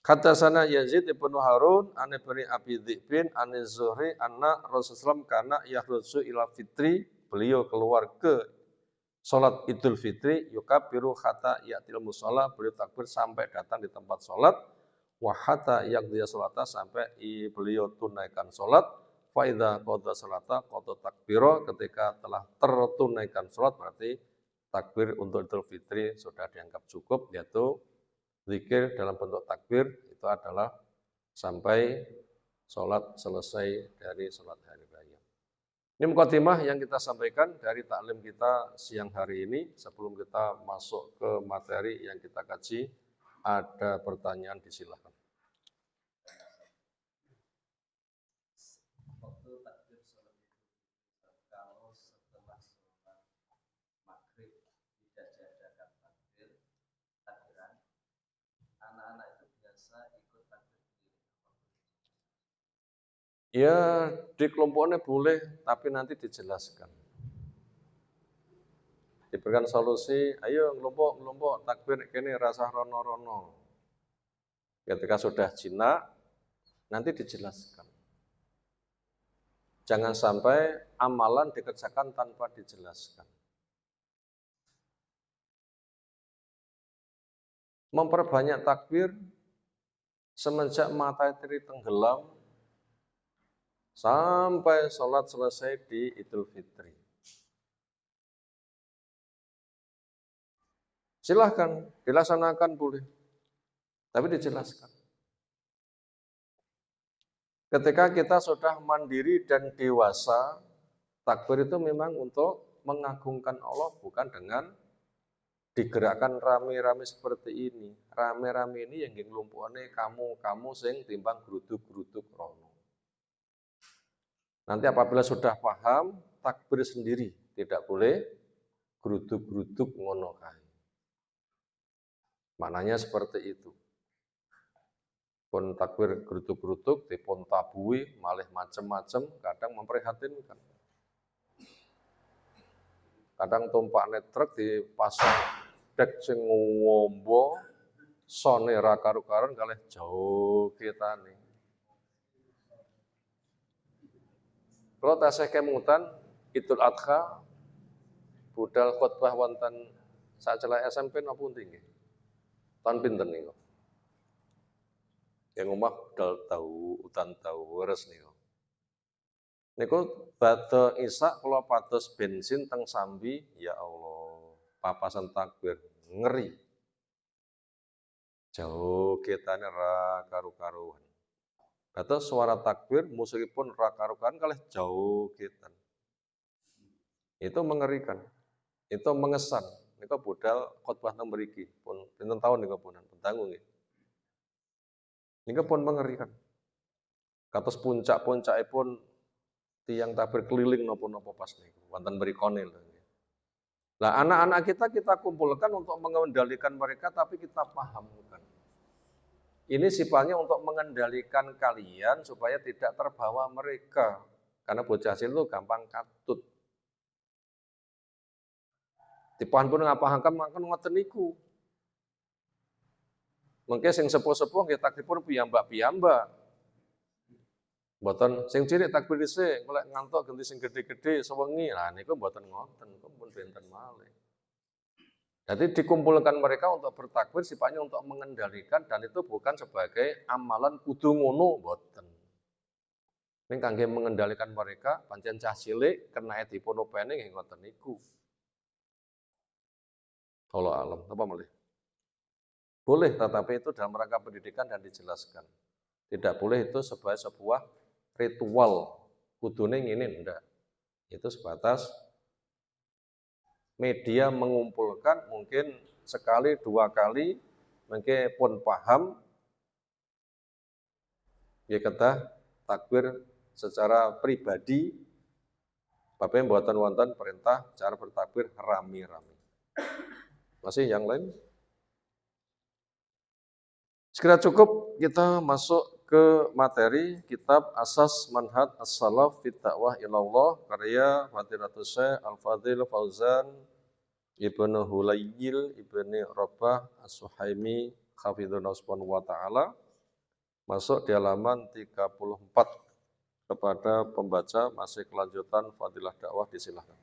kata sana Yazid ibn Harun, ane beri Abi Dzibin, ane Zuhri, anna Rasulullah karena yakhruju ila fitri, beliau keluar ke sholat Idul Fitri, yukabiru hatta ya'til mushola, beliau takbir sampai datang di tempat sholat, wa hatta yaqdiya sholata, sampai beliau tunaikan sholat, fa idza qada sholata qada takbiro, ketika telah tertunaikan sholat berarti takbir untuk Idul Fitri sudah dianggap cukup, yaitu zikir dalam bentuk takbir itu adalah sampai sholat selesai dari sholat hari raya. Ini mukadimah yang kita sampaikan dari taklim kita siang hari ini. Sebelum kita masuk ke materi yang kita kaji, ada pertanyaan, disilahkan. Ya, di kelompoknya boleh, tapi nanti dijelaskan. Diberikan solusi, ayo kelompok takbir kene rasa rono-rono. Ketika sudah jinak, nanti dijelaskan. Jangan sampai amalan dikerjakan tanpa dijelaskan. Memperbanyak takbir semenjak matahari tenggelam sampai sholat selesai di Idul Fitri. Silahkan, dilaksanakan boleh. Tapi dijelaskan. Ketika kita sudah mandiri dan dewasa, takbir itu memang untuk mengagungkan Allah, bukan dengan digerakkan rame-rame seperti ini. Rame-rame ini yang ngelumpuhane kamu sing timbang geruduk-geruduk rono. Nanti apabila sudah paham, takbir sendiri, tidak boleh geruduk-geruduk ngono kae. Maknanya seperti itu. Pun takbir geruduk-geruduk, dipun tabui, malih macem-macem, kadang memprihatinkan. Kadang tumpak truk dipasang dek sing ngombo, sone ra karu-karuan kalih jauh kitane. Kalau tasih kemutan Idul Adha budal khutbah wonten sacelah SMP napa pundi nggih? Tahun pinten niku? Yang omah budal tahu utan tahu leres niku. Niku badhe isak kula pados bensin teng Sambi, ya Allah, papasan takbir ngeri. Jauh kitane ra karu-karuan. Batas suara takbir musikipun ra karu-karuan kalih jauh kita. Itu mengerikan. Itu mengesan. Niku budal khotbah teng mriki pun pinten taun niku punan dangu nggih. Niku pun mengerikan. Kados puncak-puncakipun tiang takbir keliling napa-napa pas niku wonten mrikone lho. Lah anak-anak kita kumpulkan untuk mengendalikan mereka tapi kita pahamkan. Ini sifatnya untuk mengendalikan kalian supaya tidak terbawa mereka. Karena bocah cilik itu gampang katut. Dipahan pun ngapahangkan makan ngoten niku. Mengke sing sepuh-sepuh nggih takbiripun piyambak-piyambak. Mboten sing cilik takbir dhisik, golek ngantuk ganti sing gede-gede sewengi. Lah niku mboten ngoten, niku pun benten malih. Jadi dikumpulkan mereka untuk bertakbir sifatnya untuk mengendalikan dan itu bukan sebagai amalan kudu ngono mboten. Ini kangge mengendalikan mereka pancen cah cilik kena dipun openi nggih ngoten niku. Allah alam, apa malih? Boleh, tetapi itu dalam rangka pendidikan dan dijelaskan. Tidak boleh itu sebagai sebuah ritual kudune ngene ndak. Itu sebatas media mengumpulkan mungkin sekali dua kali mungkin pun paham ya kata takbir secara pribadi Bapak buatan wonten perintah cara bertakbir rami-rami. Masih yang lain? Sekira cukup kita masuk ke materi kitab Asas Manhaj As-Salaf fi Dakwah Ilallah karya Fadilatul Syekh Al-Fadil Fauzan Ibnu Hulayyil Ibni Rabbah As-Suhaimi Hafidhullah Subhanahu wa Ta'ala masuk di halaman 34 kepada pembaca masih kelanjutan Fadilah Dakwah disilahkan.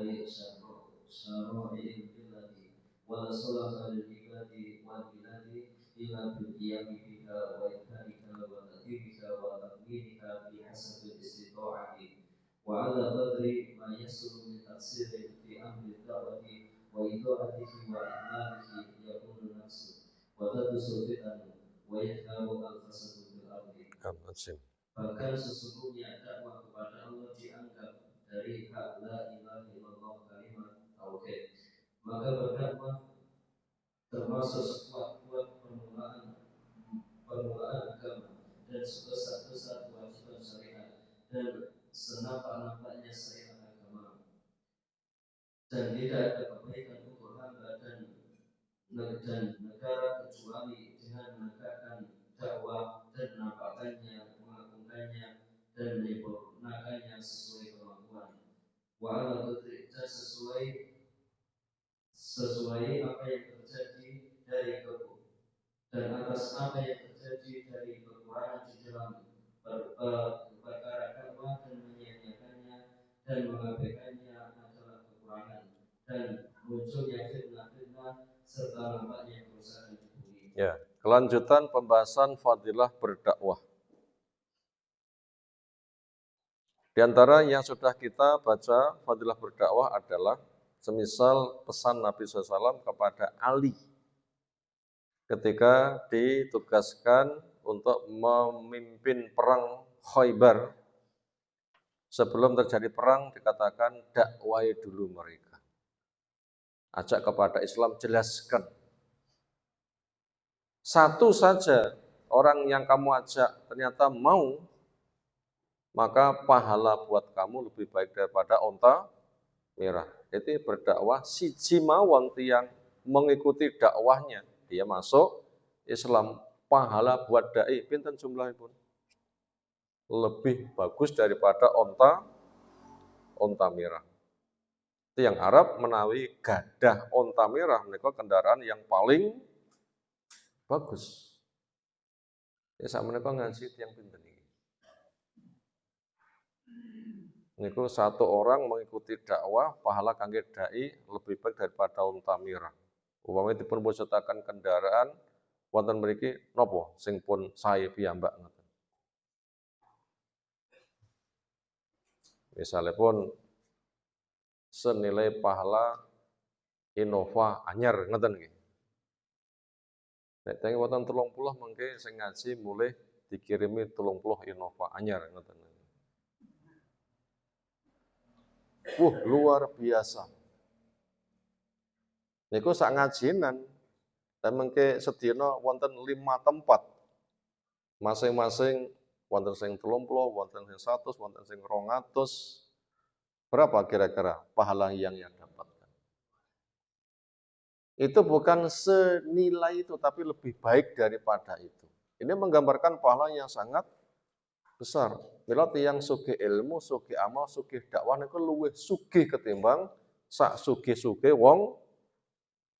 dari syara'i biladi wala salaha lil ibadi wal biladi illa bil qiyami biha wa ikhtariha wa tadbiriha wa taqwiniha bi hasabil istita'ati wa ala qadri ma yasulu min taksirin fi amri da'wati wa idha'atihi wa ihmalihi yakunu nafsu wa tadusu fitanu wa yathawu al-fasadu fil ardi. Bahkan sesungguhnya dakwah kepada Allah dianggap dari hak la ilaha illallah kalimat tauhid. Maka berdakwah termasuk sekuat-kuat permulaan agama dan sebesar-besar kewajiban syariat dan senampak-nampaknya syariat agama. Dan tidak ada kebaikan untuk hamba dan negara kecuali dengan menegakkan dakwah dan menampakkannya, mengagungkannya dan menyempurnakannya sesuai kemampuan. Wa ala dan sesuai apa yang terjadi dari dan atas apa yang terjadi dari kekurangan di dalam perkara dakwah dan menyia-nyiakannya dan mengabaikannya adalah kekurangan dan munculnya fitnah-fitnah serta nampaknya kerusakan di bumi. Ya, kelanjutan pembahasan fadilah berdakwah. Di antara yang sudah kita baca fadilah berdakwah adalah semisal pesan Nabi SAW kepada Ali ketika ditugaskan untuk memimpin perang Khaybar. Sebelum terjadi perang dikatakan dakwai dulu mereka. Ajak kepada Islam, jelaskan. Satu saja orang yang kamu ajak ternyata mau, maka pahala buat kamu lebih baik daripada onta merah. Itu berdakwah siji mawon tiang mengikuti dakwahnya, dia masuk Islam, pahala buat dai pinten jumlahnya pun lebih bagus daripada onta merah. Itu yang Arab menawi gadah onta merah, mereka kendaraan yang paling bagus. Ya sak menika ngaji tiyang pinten iki. Niku satu orang mengikuti dakwah pahala kangge dai lebih baik daripada onta merah. Upamane dipun wujutaken kendaraan wonten mriki napa sing pun sae piyambak ngoten. Misalnya pun senilai pahala Innova anyar ngoten nggih. Nek teng wonten 30 mengke sing ngaji mulih dikirimi 30 Innova anyar ngoten. Luar biasa. Niku sak ngajinan dan mengke sedina wonten 5 tempat. Masing-masing wonten sing 30, wonten sing 100, wonten sing 200. Berapa kira-kira pahala yang dapatkan? Itu bukan senilai itu, tapi lebih baik daripada itu. Ini menggambarkan pahala yang sangat besar. Mila tiyang sugih ilmu, sugih amal, sugih dakwah niku luwih sugih ketimbang sak sugih-sugih wong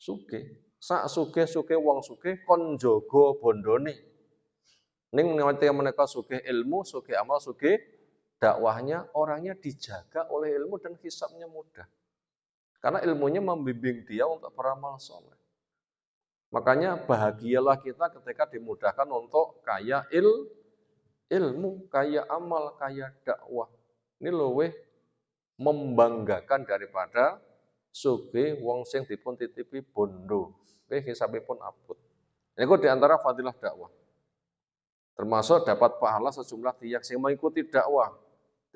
sugih. Sak sugih-sugih wong sugih kon njaga bondone. Ning menika sugih ilmu, sugih amal, sugih dakwahnya, orangnya dijaga oleh ilmu dan hisabnya mudah. Karena ilmunya membimbing dia untuk beramal soleh. Makanya bahagialah kita ketika dimudahkan untuk kaya ilmu, kaya amal, kaya dakwah. Ini luwih membanggakan daripada sugih wong sing dipun titipi bondo. Hisabipun abot. Niku di antara fadilah dakwah. Termasuk dapat pahala sejumlah tiyang sing mengikuti dakwah.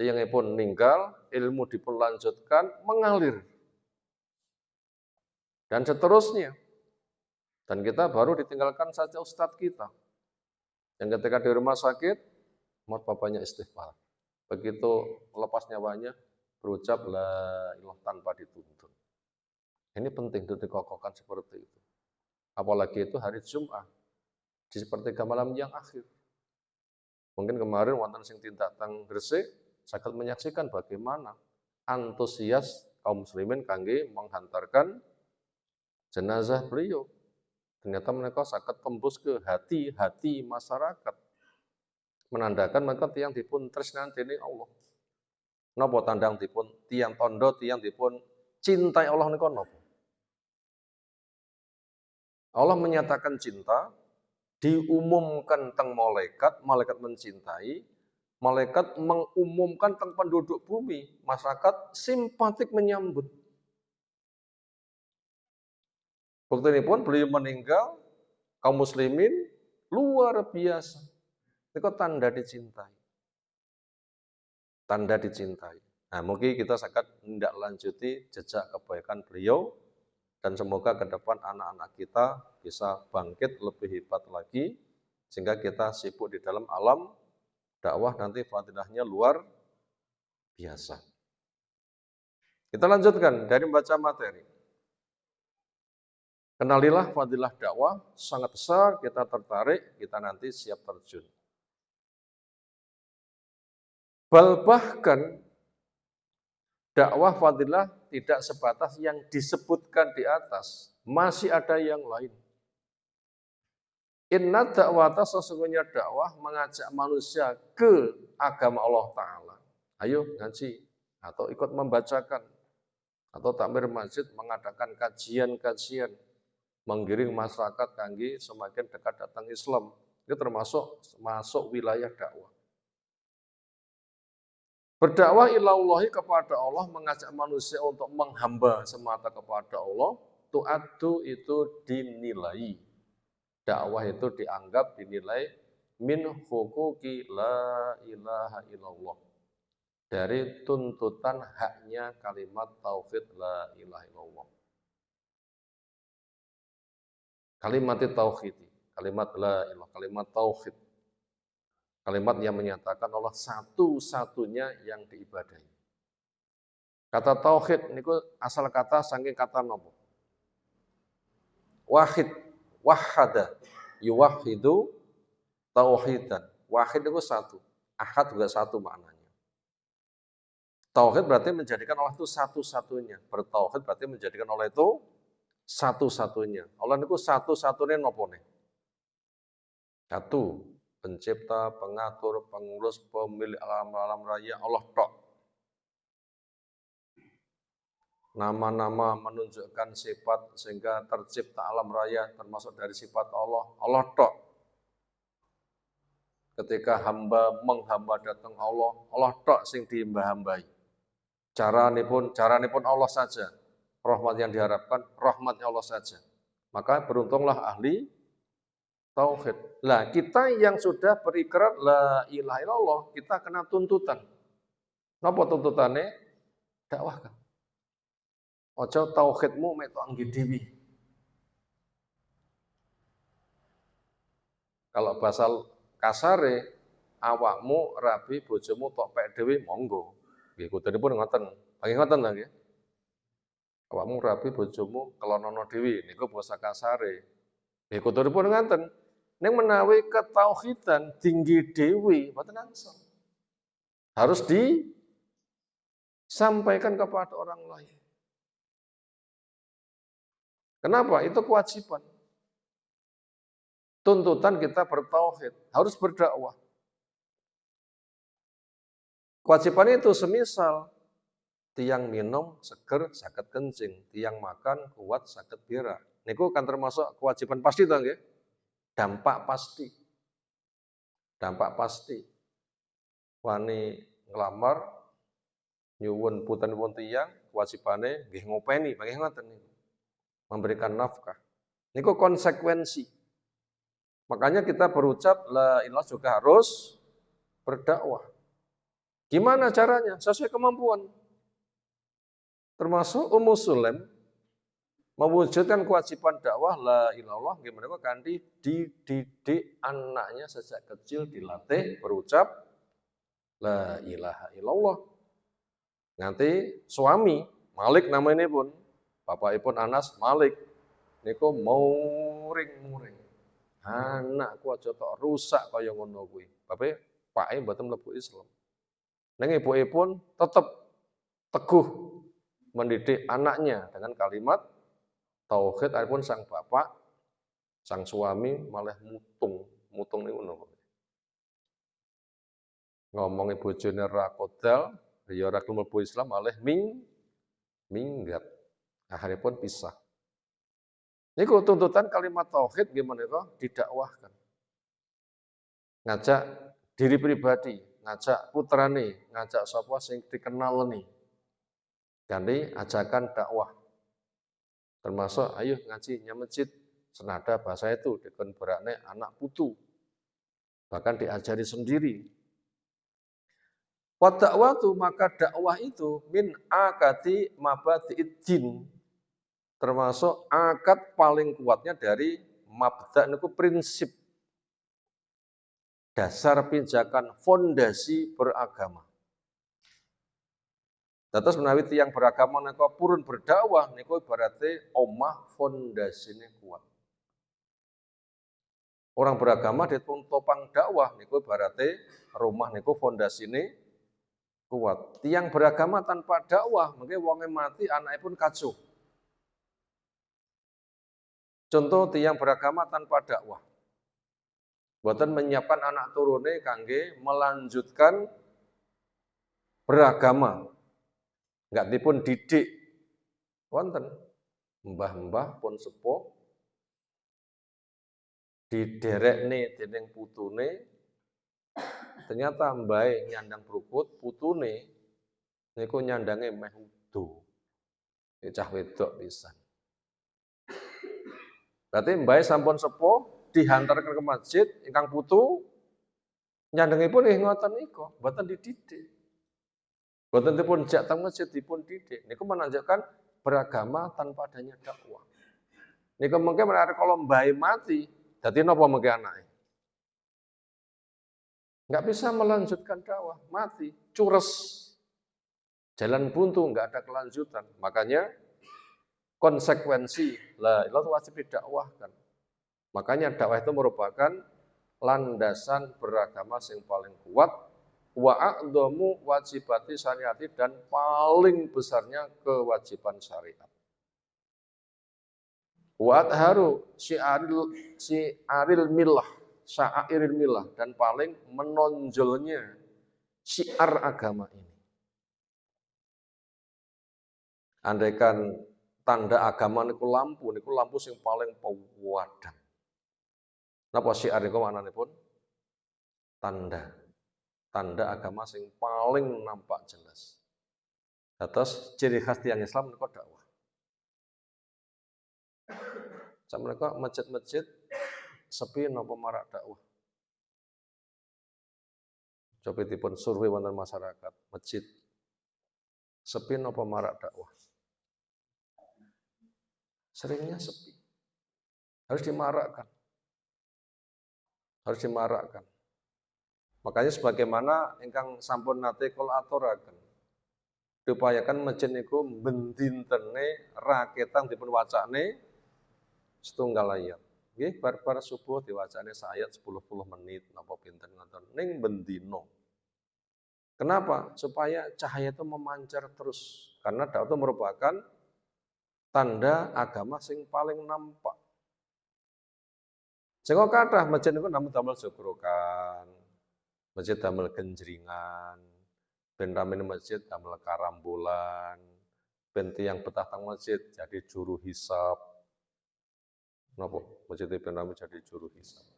Tiyangipun ninggal, ilmu dipun lanjutkan mengalir. Dan seterusnya. Dan kita baru ditinggalkan saja ustadz kita. Yang ketika di rumah sakit, mat bapaknya istighfar. Begitu lepas nyawanya, berucap la ilah tanpa dituntut. Ini penting dikokohkan seperti itu. Apalagi itu hari Jumat. Di sepertiga malam yang akhir. Mungkin kemarin wonten sing tindak teng Gresik saged menyaksikan bagaimana antusias kaum muslimin kangge menghantarkan jenazah beliau. Ternyata mereka saged tembus ke hati-hati masyarakat. Menandakan mereka tiyang dipun tresnan dening Allah. Napa tandang dipun tiyang tondo, tiyang dipun cintai Allah niku napa? Allah menyatakan cinta, diumumkan teng malaikat, malaikat mencintai, malaikat mengumumkan teng penduduk bumi, masyarakat simpatik menyambut. Bukti ini pun beliau meninggal, kaum muslimin luar biasa. Itu tanda dicintai. Tanda dicintai. Nah, mungkin kita sangat tidak lanjuti jejak kebaikan beliau, dan semoga ke depan anak-anak kita bisa bangkit lebih hebat lagi, sehingga kita sibuk di dalam alam dakwah nanti fadilahnya luar biasa. Kita lanjutkan dari membaca materi. Kenalilah fadilah dakwah, sangat besar, kita tertarik, kita nanti siap terjun. Bahkan dakwah fadilah tidak sebatas yang disebutkan di atas, masih ada yang lain. Inna dakwata, sesungguhnya dakwah mengajak manusia ke agama Allah Ta'ala. Ayo ngaji, atau ikut membacakan, atau takmir masjid mengadakan kajian-kajian, menggiring masyarakat kangge semakin dekat datang Islam. Itu termasuk masuk wilayah dakwah. Berdakwah ilallahi, kepada Allah, mengajak manusia untuk menghamba semata kepada Allah, tu'addu itu dinilai. Dakwah itu dianggap dinilai min huquqi la ilaha illallah. Dari tuntutan haknya kalimat tauhid la ilaha illallah. Kalimat tauhid, kalimat la ilaha, kalimat tauhid. Kalimat yang menyatakan Allah satu-satunya yang diibadahi. Kata tauhid niku asal kata saking kata nopo? Wahid, wahada, yuwahidu tauhidan. Wahid itu satu, ahad juga satu maknanya. Tauhid berarti menjadikan Allah itu satu-satunya. Bertauhid berarti menjadikan Allah itu satu-satunya. Allah itu satu-satunya nopo nih? Satu, pencipta, pengatur, pengurus, pemilik alam raya, Allah tok. Nama-nama menunjukkan sifat sehingga tercipta alam raya termasuk dari sifat Allah, Allah tok. Ketika hamba menghamba datang Allah, Allah tok sing dihambai. Carane pun Allah saja. Rahmat yang diharapkan, rahmatnya Allah saja. Maka beruntunglah ahli tauhid. Lah, kita yang sudah berikrar la ilaha illallah, kita kena tuntutan. Napa tuntutannya? Dakwahkan. Ojo tauhidmu metu anggi dewi. Kalau bahasa kasare, awakmu rabi bojomu tok pek dewi monggo. Nggih kudanipun ngoten. Nggih ngoten lho nggih. Awakmu rabi bojomu kelonono dewi niku bahasa kasare. Nggih kudanipun ngoten. Ning menawi ketauhidan tinggi dewi mboten angsal. Harus disampaikan kepada orang lain. Kenapa? Itu kewajiban. Tuntutan kita bertauhid, harus berdakwah. Kewajiban itu semisal tiang minum seger saged kencing, tiang makan kuat saged berak. Niku kan termasuk kewajiban pasti to nggih? Dampak pasti. Dampak pasti. Wani nglamar nyuwun punten tiang, kewajibane nggih ngopeni, nggih ngoten niku. Memberikan nafkah. Niku konsekuensi. Makanya kita berucap la ilaha juga harus berdakwah. Gimana caranya? Sesuai kemampuan. Termasuk Ummu Sulaim mewujudkan kewajiban dakwah la ilallah gimana kok kanthi dididik anaknya sejak kecil, dilatih berucap la ilaha illallah. Nanti suami Malik namanya pun, bapakipun Anas Malik niku muring-muring. Anakku aja tok rusak kaya ngono kuwi. Bapak pake mboten mlebu Islam. Ning ibuipun tetap teguh mendidik anaknya dengan kalimat tauhid. Adapun sang bapak, sang suami malah mutung niku ngono. Ngomongi bojone ra kodal, ya ora mlebu Islam malah minggat. Akhiripun pisah. Niku tuntutan kalimat tauhid gimana kok didakwahkan. Ngajak diri pribadi, ngajak putrane, ngajak sapa sing dikenal nih. Ganti ajakan dakwah. Termasuk ayo ngaji nya masjid senada bahasa itu dikon berakne anak putu. Bahkan diajari sendiri. Wa dakwatu maka dakwah itu min akati mabadi'id din. Termasuk akad paling kuatnya dari mabda niku prinsip dasar pijakan fondasi beragama. Dados menawi tiyang beragama niku purun berdakwah niku berarti omah fondasine kuat. Orang beragama ditopang dakwah niku berarti rumah niku fondasine kuat. Tiyang beragama tanpa dakwah mungkin wonge mati anaknya pun kacau. Contoh tiyang beragama tanpa dakwah. Boten menyiapkan anak turune kangge melanjutkan beragama. Enggak dipun didik. Wonten mbah-mbah pun sepuh diderekne dening putune ternyata mbahe nyandang brukut, putune niku nyandange meh udo. Cah wedok pisan. Berarti mbahe sampun sepuh dihantarkan ke masjid ingkang putu nyandengipun nggih ngoten niku, mboten dididik. Mboten dipun jak teng masjid dipun didik. Niku menunjukkan beragama tanpa adanya dakwah. Niku mungkin menarik kalau mbahe mati, dadi napa mungkin anake? Enggak bisa melanjutkan dakwah, mati, cures. Jalan buntu, enggak ada kelanjutan. Makanya konsekuensi la ilaha wajib didakwahkan. Makanya dakwah itu merupakan landasan beragama yang paling kuat wa a'dhamu wajibati syariati dan paling besarnya kewajiban syariat. Wa adharu syiaril millah, syairil millah dan paling menonjolnya syiar agama ini. Andaikan tanda agama niku lampu sing paling pewadang. Napa syiar niku maknanipun? Tanda. Tanda agama sing paling nampak jelas. Atas ciri khas tiang Islam niku dakwah. Sampeyan masjid-masjid sepi napa marak dakwah. Coba dipun survei wonten masyarakat, masjid sepi napa marak dakwah. Seringnya sepi. Harus dimarakkan. Harus dimarakkan. Makanya sebagaimana ingkang sampun nate kula aturaken. Diupayakan masjid niku bendintene raketan dipun wacane setunggal ayat. Nggih bar subuh diwacane sayat 10 menit napa pinten ngoten ning bendino. Kenapa? Supaya cahaya itu memancar terus. Karena dakwah itu merupakan tanda agama sing paling nampak. Sing kathah masjid niku namung damel jogorokan. Masjid damel genjringan. Ben ramene masjid damel karambolan. Ben tiyang betah teng masjid jadi juru hisab. Napa? Masjid ben rame jadi juru hisab.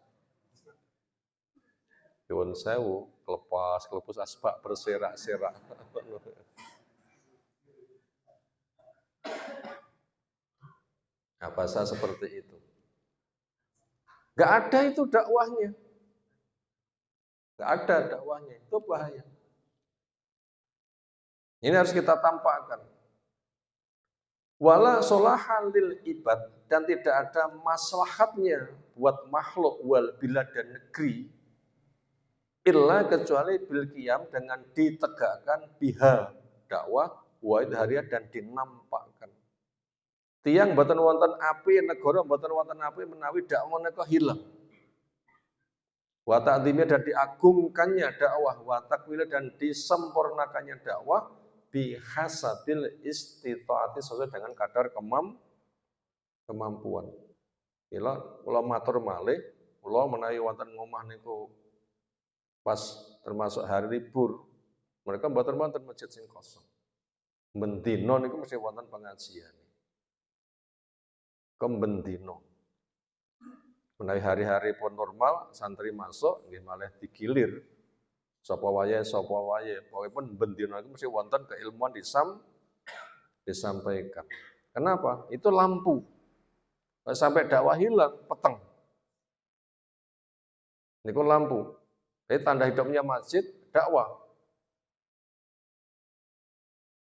Nyuwun sewu, kelepus asbak berserak-serak. Nah, bahasa seperti itu. Gak ada itu dakwahnya. Gak ada dakwahnya. Itu bahaya. Ini harus kita tampakkan. Wala solahan lil ibad. Dan tidak ada maslahatnya buat makhluk wal bilad dan negeri. Illa kecuali bil qiyam dengan ditegakkan biha dakwah wa idhariyah dan dinampakkan. Tiang mboten wonten api negara mboten wonten api menawi dakwah menika hilang. Wa ta'dhimnya dan diagungkannya dakwah, wa takwila dan disempurnakannya dakwah bihasabil istitaati sesuai dengan kadar kemampuan. Kula matur malih, kula menawi wonten ngomah niku pas termasuk hari libur, mereka mboten wonten masjid sing kosong. Mendino niku mesti wonten pengajian. kembendino. Menawi hari-hari pun normal, santri masuk, nggih malah digilir. Sapa wayahe, pokoke pun bendino itu mesti wonten keilmuan disampaikan. Kenapa? Itu lampu. Sampai dakwah hilang, peteng. Niku lampu. Jadi tanda hidupnya masjid, dakwah.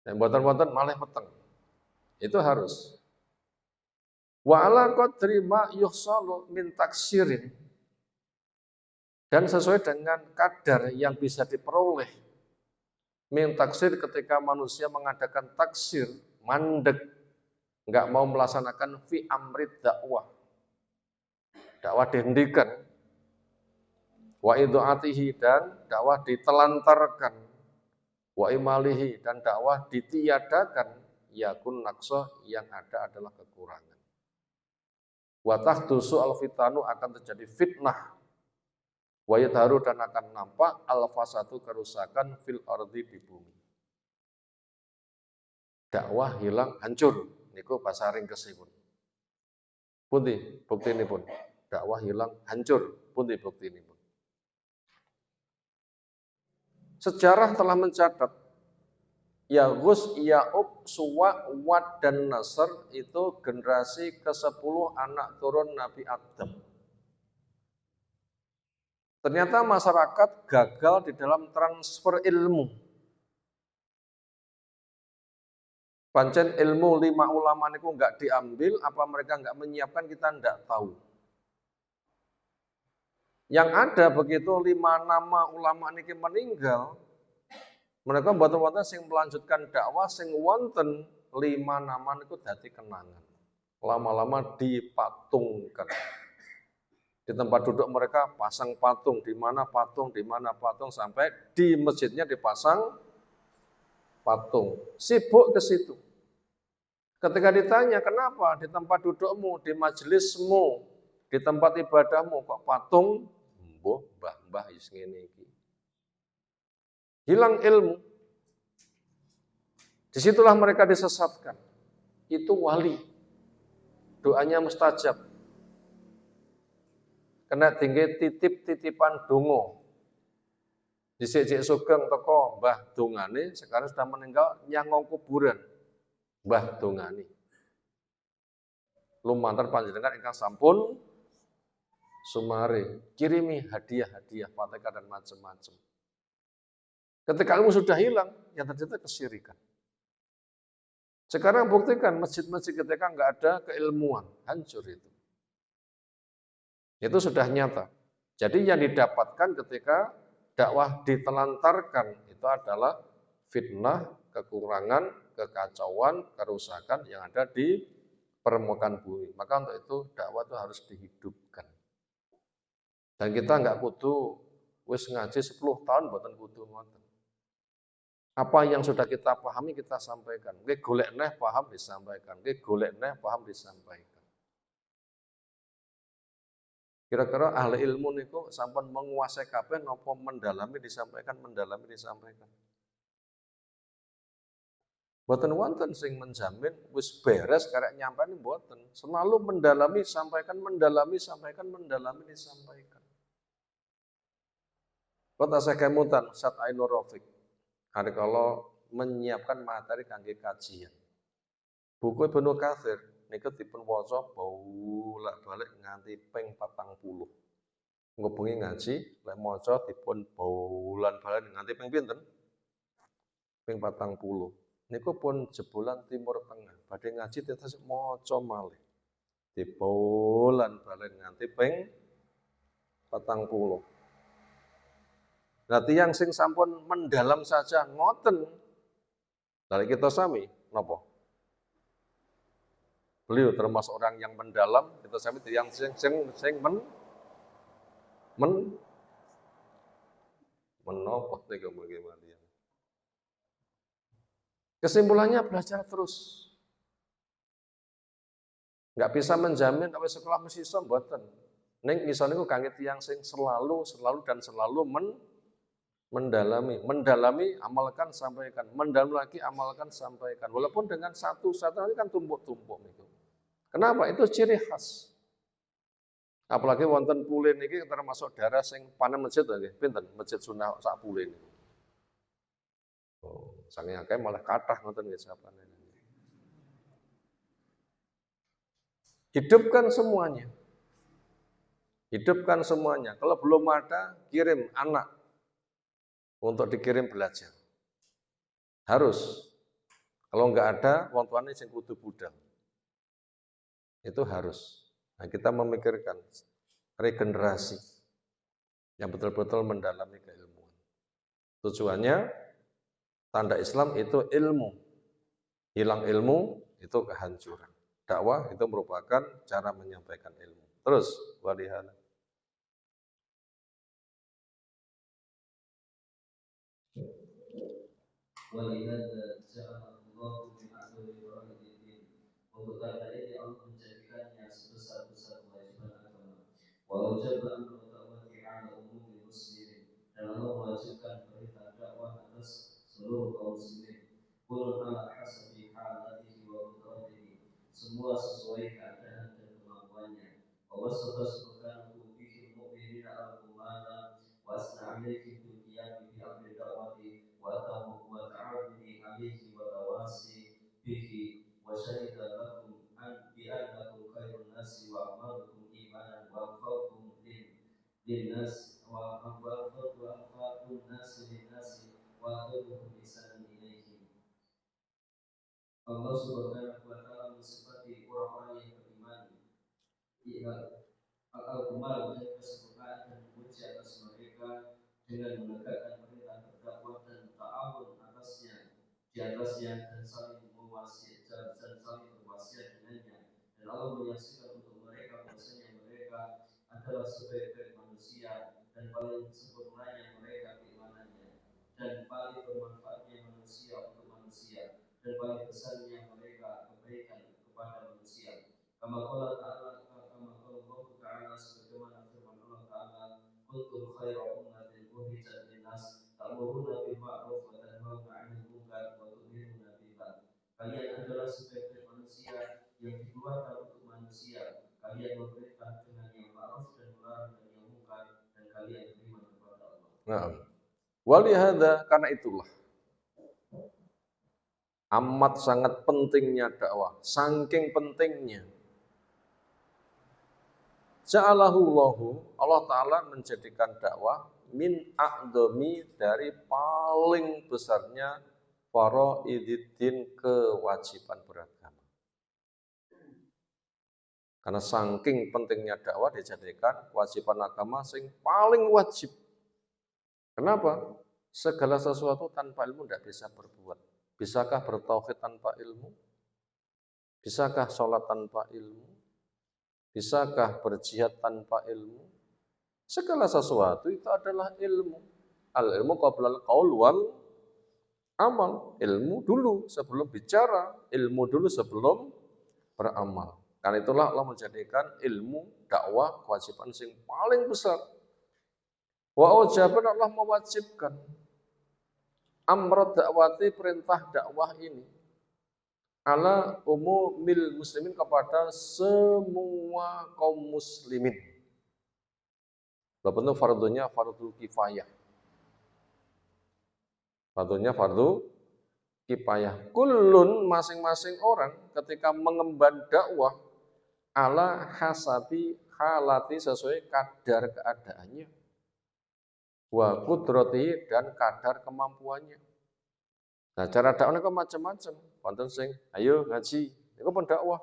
Dan boten-boten malah peteng. Itu harus. Wa ala qadri ma yuhsalu min taksirin. Dan sesuai dengan kadar yang bisa diperoleh min taksir ketika manusia mengadakan taksir, mandek, enggak mau melaksanakan fi amrid dakwah. Dakwah dihentikan. Wa idhaatihi dan dakwah ditelantarkan. Wa imalihi dan dakwah ditiadakan, yakun naqsah yang ada adalah kekurangan. Wa tahdusu al-fitanu akan terjadi fitnah. Wa yadharu dan akan nampak al-fasadu kerusakan fil ardi di bumi. Dakwah hilang hancur niku bahasa ringkesipun. Pundi buktinipun? Dakwah hilang hancur pundi buktinipun? Sejarah telah mencatat Yaghus, Ya'ub, Suwa, Wad, dan Nasr itu generasi ke-10 anak turun Nabi Adam. Ternyata masyarakat gagal di dalam transfer ilmu. Pancen ilmu 5 ulama niku enggak diambil, apa mereka enggak menyiapkan kita enggak tahu. Yang ada begitu 5 nama ulama niki meninggal, mereka mboten-mboten sing melanjutkan dakwah sing wonten 5 nama niku dadi kenangan. Lama-lama dipatungkan. Di tempat duduk mereka pasang patung, di mana patung sampai di masjidnya dipasang patung. Sibuk ke situ. Ketika ditanya, kenapa di tempat dudukmu, di majelismu, di tempat ibadahmu kok patung? Mbuh, mbah-mbah wis ngene iki. Hilang ilmu. Disitulah mereka disesatkan. Itu wali. Doanya mustajab. Kena tinggi titip-titipan dongo. Dhisik-sik sugeng teko mbah dongane, sekarang sudah meninggal nyangong kuburan. Mbah dongane. Lumantar panjenengan ingkang sampun sumare, kirimi hadiah-hadiah, fatihah dan macam-macam. Ketika ilmu sudah hilang, yang terjadi kesyirikan. Sekarang buktikan masjid-masjid ketika nggak ada keilmuan, hancur itu. Itu sudah nyata. Jadi yang didapatkan ketika dakwah ditelantarkan itu adalah fitnah, kekurangan, kekacauan, kerusakan yang ada di permukaan bumi. Maka untuk itu dakwah itu harus dihidupkan. Dan kita nggak kudu wis ngaji 10 tahun mboten kudu ngoten. Apa yang sudah kita pahami kita sampaikan. Nggih golek neh paham disampaikan. Nggih golek neh paham disampaikan. Kira-kira ahli ilmu niku sampun menguasai kabeh napa mendalami disampaikan. Mboten wonten sing menjamin wis beres karek nyampani mboten. Selalu mendalami sampaikan. Kota saya kemutan Ustaz Ainur Rafiq. Hari kalau menyiapkan materi kangge kajian. Buku Ibnu Katsir niku dipun waca bolak-balik nganti ping 40. Engko bengi ngaji, lek maca dipun bolak-balik nganti ping pinten? Ping 40. Niku pun jebolan Timur Tengah. Badhe ngaji tetes maca malih. Dibolan-balik nganti ping 40. Nah, tiyang sing sampun mendalam saja ngoten. Dari kita sami napa? Beliau termasuk orang yang mendalam, kita sami tiyang sing menapa niku bagaimana. Kesimpulannya belajar terus. Enggak bisa menjamin sampai sekolah mesti iso mboten. Ning iso niku kangge tiyang sing selalu mendalami, amalkan, sampaikan. Mendalam lagi, amalkan, sampaikan. Walaupun dengan satu nanti kan tumpuk-tumpuk itu. Kenapa? Itu ciri khas. Apalagi wonten pulin ini termasuk daerah sing panen masjid nggih. Pinten masjid sunah sak pulin. Oh, saking akeh malah kathah ngoten nggih sapane. Hidupkan semuanya. Hidupkan semuanya. Kalau belum ada, kirim anak untuk dikirim belajar. Harus. Kalau nggak ada, wong tuane sing kudu budal. Itu harus. Nah, kita memikirkan regenerasi yang betul-betul mendalami keilmuan. Tujuannya, tanda Islam itu ilmu. Hilang ilmu, itu kehancuran. Dakwah itu merupakan cara menyampaikan ilmu. Terus, walihala. ولهذا جعله الله من أكبر فرائض الدين. Untuk karena ini Allah menjadikannya sebesar-besar kewajiban agama. Wa wajaba an mutawati ala umumi muslimin. Dan Allah mewajibkan perintah dakwah atas seluruh kaum muslimin. Kulun ala hasabi halatihi wa qudratihi. Semua sesuai keadaan dan kemampuannya. Wa wasafa subhanahu bihi mu'minina al-umana wa asna alaihim bil qiyam bi amri da'wati وتعاونه عليه وتواسي به وشهد لكم بأنكم خير الناس وأعمالكم إيمانا وأنفعكم للناس وأنفعكم الناس للناس وأقربهم إحسانا إليهم. Allah Subhanahu wa taala mensifati orang-orang yang beriman al-kamal dan kesempurnaan dan memuji atas mereka dengan menegakkan perintah berdakwah dan ta'awun atasnya di atasnya dan saling mewasiat dan saling berwasiat dengannya. Dan Allah menyaksikan untuk mereka bahwasanya mereka adalah sebaik-baik manusia dan paling sempurnanya mereka keimanannya dan paling bermanfaatnya manusia untuk manusia dan paling besarnya mereka kebaikan kepada manusia. Kama qala ta'ala sebagaimana firman Allah Ta'ala, kuntum khaira ummatin ukhrijat linnas ta'muruna bil ma'ruf wa tanhauna 'anil munkar wa tu'minuna billah. Kalian adalah sebaik-baik manusia yang dikeluarkan untuk manusia. Kalian memerintah dengan yang ma'ruf dan melarang dengan yang munkar dan kalian beriman kepada Allah. Nah, walihada, karena itulah amat sangat pentingnya dakwah, saking pentingnya. Ja'alahullahu, Allah Ta'ala menjadikan dakwah min a'dami, dari paling besarnya faraididdin, kewajiban beragama. Karena saking pentingnya dakwah dijadikan kewajiban agama sing paling wajib. Kenapa? Segala sesuatu tanpa ilmu tidak bisa berbuat. Bisakah bertauhid tanpa ilmu? Bisakah sholat tanpa ilmu? Bisakah berjihad tanpa ilmu? Segala sesuatu itu adalah ilmu. Al-ilmu qabla al-qaul wal amal. Ilmu dulu sebelum bicara, ilmu dulu sebelum beramal. Karena itulah Allah menjadikan ilmu dakwah kewajiban yang paling besar. Wa ujaban, Allah mewajibkan amr dakwati, perintah dakwah ini ala umumil muslimin, kepada semua kaum muslimin. Walaupun fardunya fardu kifayah. Fardunya fardu kifayah. Kullun, masing-masing orang ketika mengemban dakwah ala hasabi halati, sesuai kadar keadaannya. Wa qudratihi, dan kadar kemampuannya. Nah, cara dakwah itu macam-macam. Wonten sing ayo ngaji, itu pun dakwah.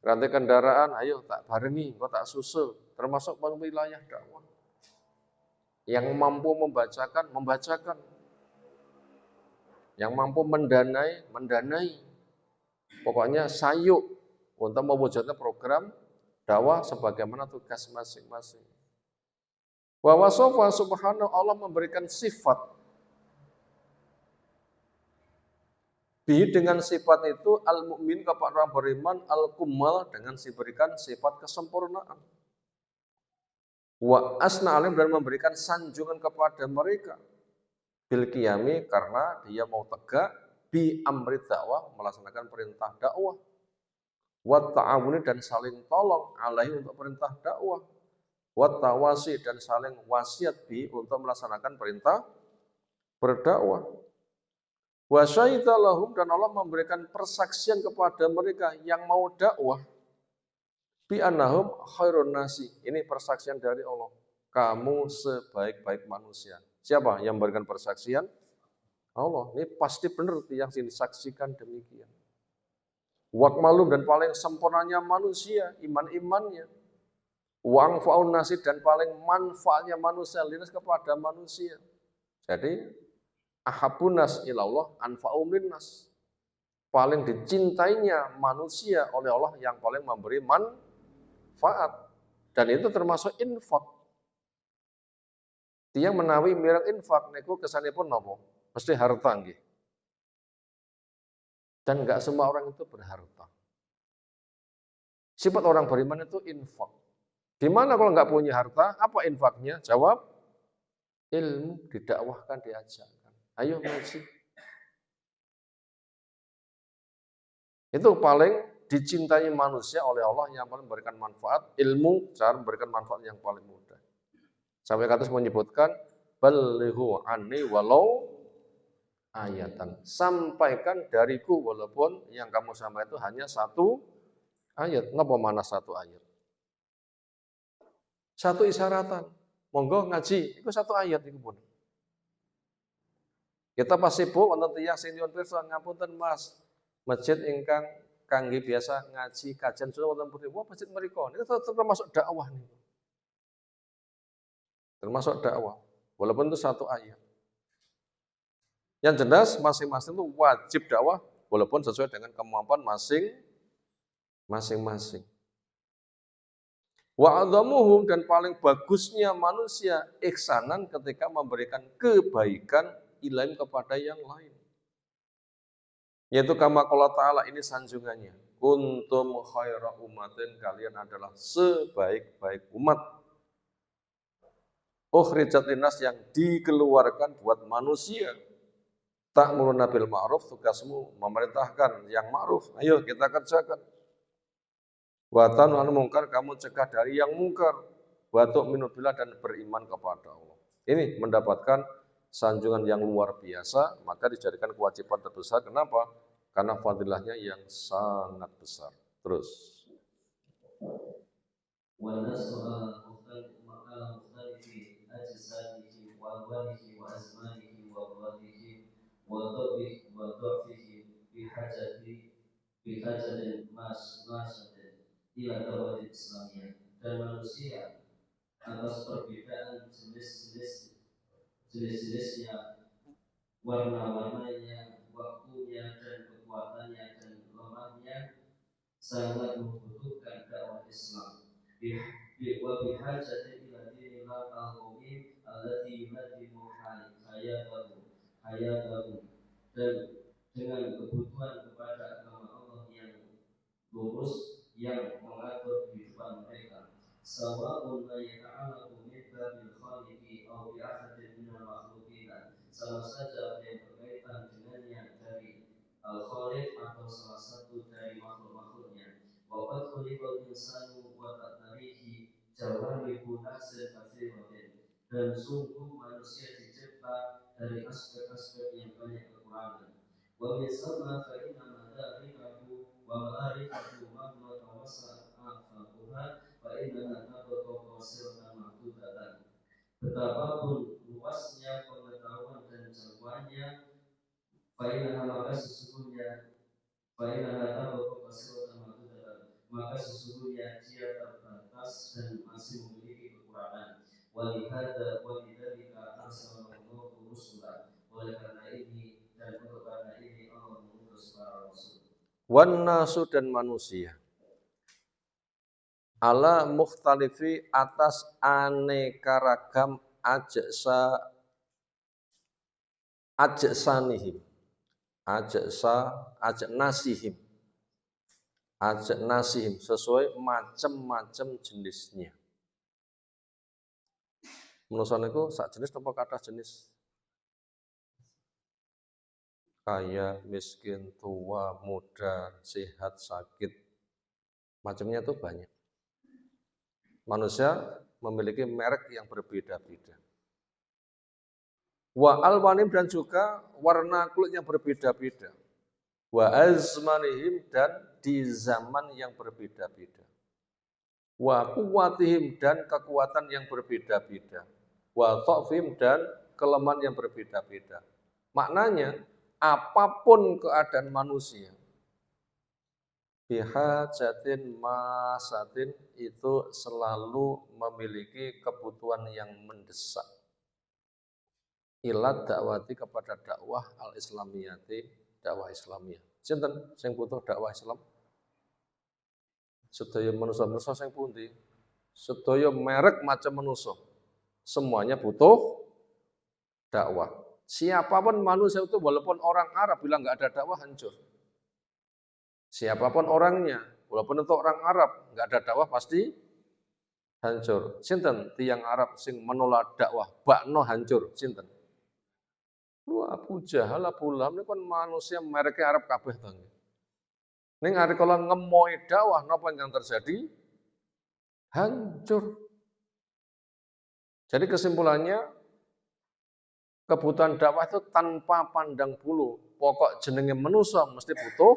Rantai kendaraan, ayo tak barengi, kok tak susul, termasuk wilayah dakwah. Yang mampu membacakan, membacakan. Yang mampu mendanai, mendanai. Pokoknya sayuk untuk mewujudkan program dakwah sebagaimana tugas masing-masing. Wa wasofa subhanahu, Allah memberikan sifat. Bi, dengan sifat itu al-mu'min, kepada orang beriman, al-kumal, dengan diberikan sifat kesempurnaan. Wa asna alim, dan memberikan sanjungan kepada mereka. Bil qiyami, karena dia mau tegak, bi amri dakwah, melaksanakan perintah dakwah. Wa ta'awuni, dan saling tolong alaihi untuk perintah dakwah. Wa tawasi, dan saling wasiat bi untuk melaksanakan perintah berdakwah. Wa syahida lahum, dan Allah memberikan persaksian kepada mereka yang mau dakwah. Bi annahum khairun nasi. Ini persaksian dari Allah. Kamu sebaik-baik manusia. Siapa yang memberikan persaksian? Allah. Ini pasti benar yang disaksikan demikian. Wakmalum, dan paling sempurnanya manusia, iman-imannya. Wang faun nasi, dan paling manfaatnya manusia lintas kepada manusia. Jadi ahabunas ilallah anfa'u minnas. Paling dicintainya manusia oleh Allah yang paling memberi manfaat. Dan itu termasuk infak. Dia menawi mirang infak niku kesanipun napa? Mesti harta nggih. Dan enggak semua orang itu berharta. Sifat orang beriman itu infak. Gimana kalau enggak punya harta? Apa infaknya? Jawab, ilmu, didakwahkan, diajarkan. Ayo ngaji. Itu paling dicintai manusia oleh Allah yang paling memberikan manfaat, ilmu, cara memberikan manfaat yang paling mudah. Sampai kata menyebutkan, balighu anni walau ayatan. Sampaikan dariku walaupun yang kamu sampaikan itu hanya satu ayat. Ngapa mana satu ayat? Satu isyaratan. Monggo ngaji, itu satu ayat itu pun. Kita pas sibuk wonten tiyang sing nyuwun pirsa ngapunten Mas. Masjid ingkang kangge biasa ngaji kajian sunnah wonten pundi? Wah, masjid mriku. Itu termasuk dakwah niku. Termasuk dakwah. Walaupun itu satu ayat. Yang jelas masing-masing itu wajib dakwah walaupun sesuai dengan kemampuan masing-masing. Wa adzamuhum, dan paling bagusnya manusia ihsanan ketika memberikan kebaikan ilaim kepada yang lain. Yaitu kama qala ta'ala, ini sanjungannya. Kuntum khaira ummatin, kalian adalah sebaik-baik umat. Ukhrijat linnas, yang dikeluarkan buat manusia. Ta'muruna bil ma'ruf, tugasmu memerintahkan yang ma'ruf. Ayo kita kerjakan. Wa tanhuna 'anil munkar, kamu cegah dari yang mungkar. Wa tu'minu billah, dan beriman kepada Allah. Ini mendapatkan sanjungan yang luar biasa, maka dijadikan kewajiban terbesar. Kenapa? Karena fadilahnya yang sangat besar. Terus. Dan manusia atas perbedaan jenis-jenisnya, warna-warnanya, waktunya, dan kekuatannya dan lemahnya, sangat membutuhkan dakwah Islam. Wa bihajatin ila dinil al-qawim allati yunadimu hayatahu, dan dengan kebutuhan kepada agama Allah yang lurus, yang mengatur kehidupan mereka. Sawa'un la yata'allaqu minka bil khaliqi aw bi ahadin minal makhluqina, sama saja yang berkaitan dengannya dari al-khaliq atau salah satu dari makhluk-makhluknya. Wa qad khuliqal insanu wa tatarihi jawaribu nafsin katsiratin, dan sungguh manusia dicipta dari aspek-aspek yang banyak kekurangan. Wa bisamma fa inna madarikahu wa ma'arifatu mahma tawassa afaquha fa inna tabqa wasiratan mahdudatan. Betapapun luasnya pengetahuan dan jangkauannya, maka sesungguhnya dia terbatas dan masih memiliki kekurangan. Walidhalika arsalallahu rusulah. Oleh karena ini dan untuk karena ini Allah mengutus para rasul. Wan nasu, dan manusia. Ala mukhtalifi, atas aneka ragam ajsanihim. Ajnasihim, sesuai macam-macam jenisnya. Manusia niku sak jenis apa kathah jenis? kaya, miskin, tua, muda, sehat, sakit. Macamnya itu banyak. Manusia memiliki merek yang berbeda-beda. Wa alwanim dan juga warna kulit yang berbeda-beda. Wa azmanihim dan di zaman yang berbeda-beda. Wa kuwatihim dan kekuatan yang berbeda-beda. Wa dha'fihim dan kelemahan yang berbeda-beda. Maknanya, apapun keadaan manusia, bihajatin masatin itu selalu memiliki kebutuhan yang mendesak. Ilat dakwati kepada dakwah al-islamiyati, dakwah Islamiyah. Sinten sing butuh dakwah Islam? Sedaya manusia sing pundi? Sedaya merek macam manusia. Semuanya butuh dakwah. Siapapun manusia itu walaupun orang Arab bilang nggak ada dakwah hancur. Siapapun orangnya, walaupun itu orang Arab nggak ada dakwah pasti hancur. Sinten tiang Arab sing menolak dakwah, bakno hancur. Sinten? Wah, Abu Jahal, Abu Lahab ini kan manusia mereknya Arab kabeh bang. Ning ari kala ngemoi dakwah napa yang terjadi? Hancur. Jadi kesimpulannya kebutuhan dakwah itu tanpa pandang bulu. Pokok jenenge manusia mesti butuh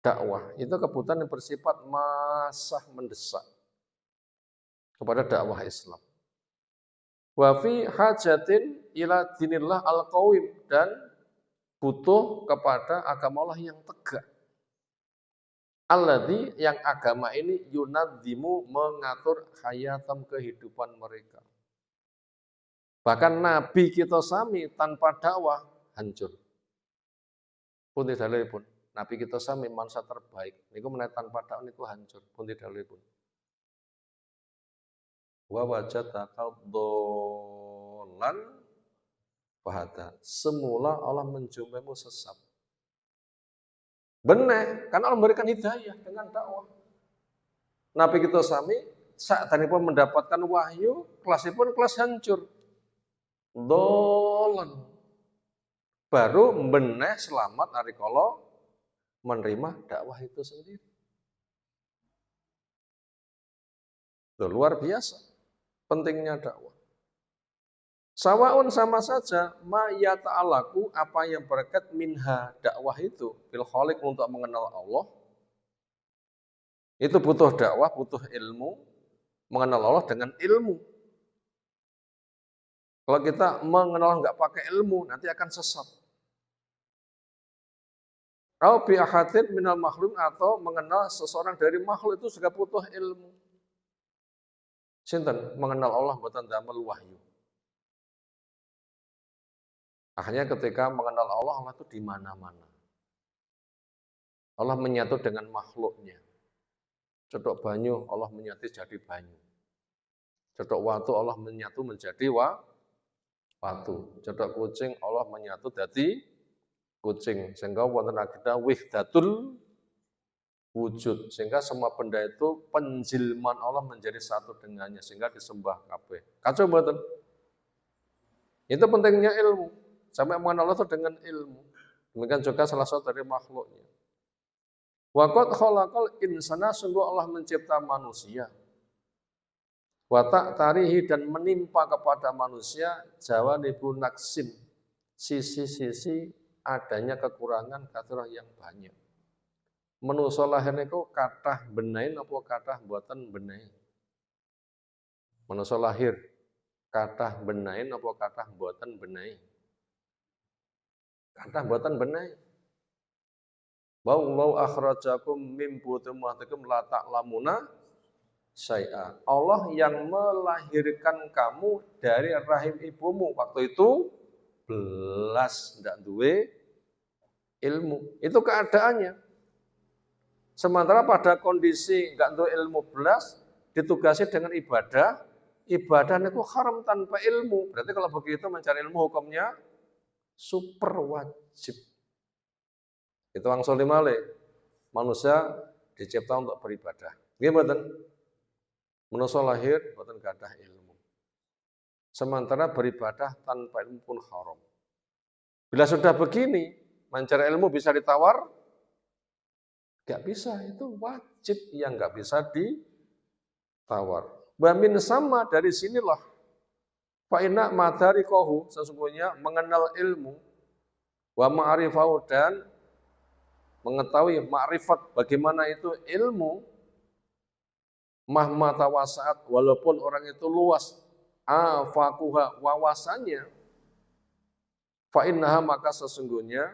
dakwah. Itu kebutuhan yang bersifat masah mendesak kepada dakwah Islam. Wa fi hajatin ila dinillah al-qawim dan butuh kepada agama Allah yang tegak. Alladzi yang agama ini yunadzimu mengatur hayatam kehidupan mereka. Bahkan Nabi kita sami tanpa dakwah hancur. Pun tidakipun Nabi kita sami manusia terbaik. Niku menawi tanpa dakwah niku hancur. Pun tidakipun. Wa wajadaka dhallan fahada. Semula Allah menjumpaimu sesat. Benar, karena Allah memberikan hidayah dengan dakwah. Nabi kita sami saat pun mendapatkan wahyu, kelasipun kelas hancur. Dolan. Baru benar selamat hari kala menerima dakwah itu sendiri. Itu luar biasa pentingnya dakwah. Sawaun sama saja ma yata'alaku apa yang berkat minha dakwah itu fil khaliq untuk mengenal Allah. Itu butuh dakwah, butuh ilmu, mengenal Allah dengan ilmu. Kalau kita mengenal nggak pakai ilmu, nanti akan sesat. Kalau bi'ahatin minal makhluk atau mengenal seseorang dari makhluk itu juga butuh ilmu. Sinten mengenal Allah buatan damel wahyu. Akhirnya ketika mengenal Allah, Allah itu di mana-mana. Allah menyatu dengan makhluknya. Cedok banyu, Allah menyatu jadi banyu. Cedok watu, Allah menyatu menjadi watu. Cedok kucing, Allah menyatu jadi kucing. Sehingga wonten agenda wihdatul wujud. Sehingga semua benda itu penjilman Allah menjadi satu dengannya. Sehingga disembah kabeh. Kacau mboten? Itu pentingnya ilmu. Sampai mengenal Allah itu dengan ilmu. Demikian juga salah satu dari makhluknya. Waqad khalaqal insana, sungguh Allah mencipta manusia. Wa ta'tarihi dan menimpa kepada manusia jawanibu naksin. Sisi-sisi adanya kekurangan kathirah yang banyak. Manusia lahir niku kathah benahi apa kathah mboten benahi? Manusia lahir kathah benahi apa kathah mboten benahi? Kathah mboten benahi. Wallahu akhrajakum min butunin ummahatikum la ta'lamuna syai'a. Allah yang melahirkan kamu dari rahim ibumu waktu itu belas ndak duwe ilmu. Itu keadaannya. Sementara pada kondisi nggak duwe ilmu belas ditugasi dengan ibadah. Ibadah itu haram tanpa ilmu. Berarti kalau begitu mencari ilmu hukumnya super wajib. Itu wangsul dimale. Manusia dicipta untuk beribadah. Nggih mboten? Manusia lahir mboten gadah ilmu. Sementara beribadah tanpa ilmu pun haram. Bila sudah begini, mencari ilmu bisa ditawar? Gak bisa, itu wajib yang gak bisa ditawar. Bamin sama dari sinilah. Fa'inna madarikohu, sesungguhnya mengenal ilmu, wa ma'rifahu dan mengetahui ma'rifat bagaimana itu ilmu, mahma tawasaat, walaupun orang itu luas, afakuha wawasannya, fa'innaha maka sesungguhnya,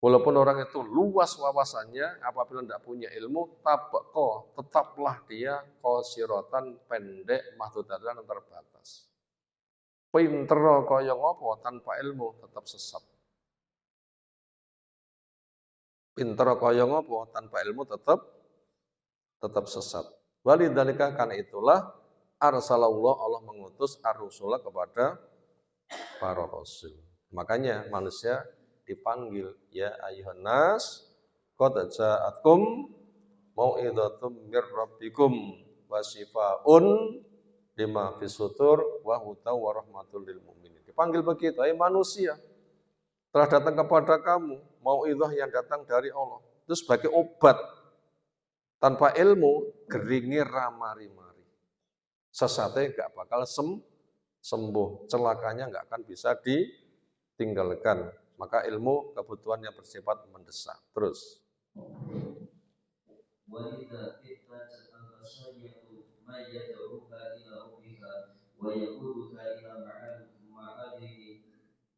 walaupun orang itu luas wawasannya, apabila tidak punya ilmu, tabako, tetaplah dia qasirotan pendek, mahdudatan terbatas. Pinter kaya ngopo tanpa ilmu tetap sesat. Pinter kaya ngopo tanpa ilmu tetap sesat. Walidzalika karena itulah arsalallah Allah mengutus ar-rusula kepada para rasul. Makanya manusia dipanggil ya ayyuhan nas qad ja'atkum mau'izatum mir rabbikum wa shifaa'un lima fis sutur wa hudaw wa rahmatul lil mu'minin. Dipanggil begitu, hai manusia, telah datang kepada kamu mau'izah yang datang dari Allah. Itu sebagai obat. Tanpa ilmu, geringi ramari-mari. Sesatnya enggak bakal sembuh. Celakanya enggak akan bisa ditinggalkan. Maka ilmu kebutuhan yang bersifat mendesak. Terus. وَإِذَا احْتَاجَتْ الْبَشَرِيَّةُ مَنْ يَدْعُوكَ إِلَى رَبِّكَ وَيَقُودُكَ إِلَى مَعَالِمِ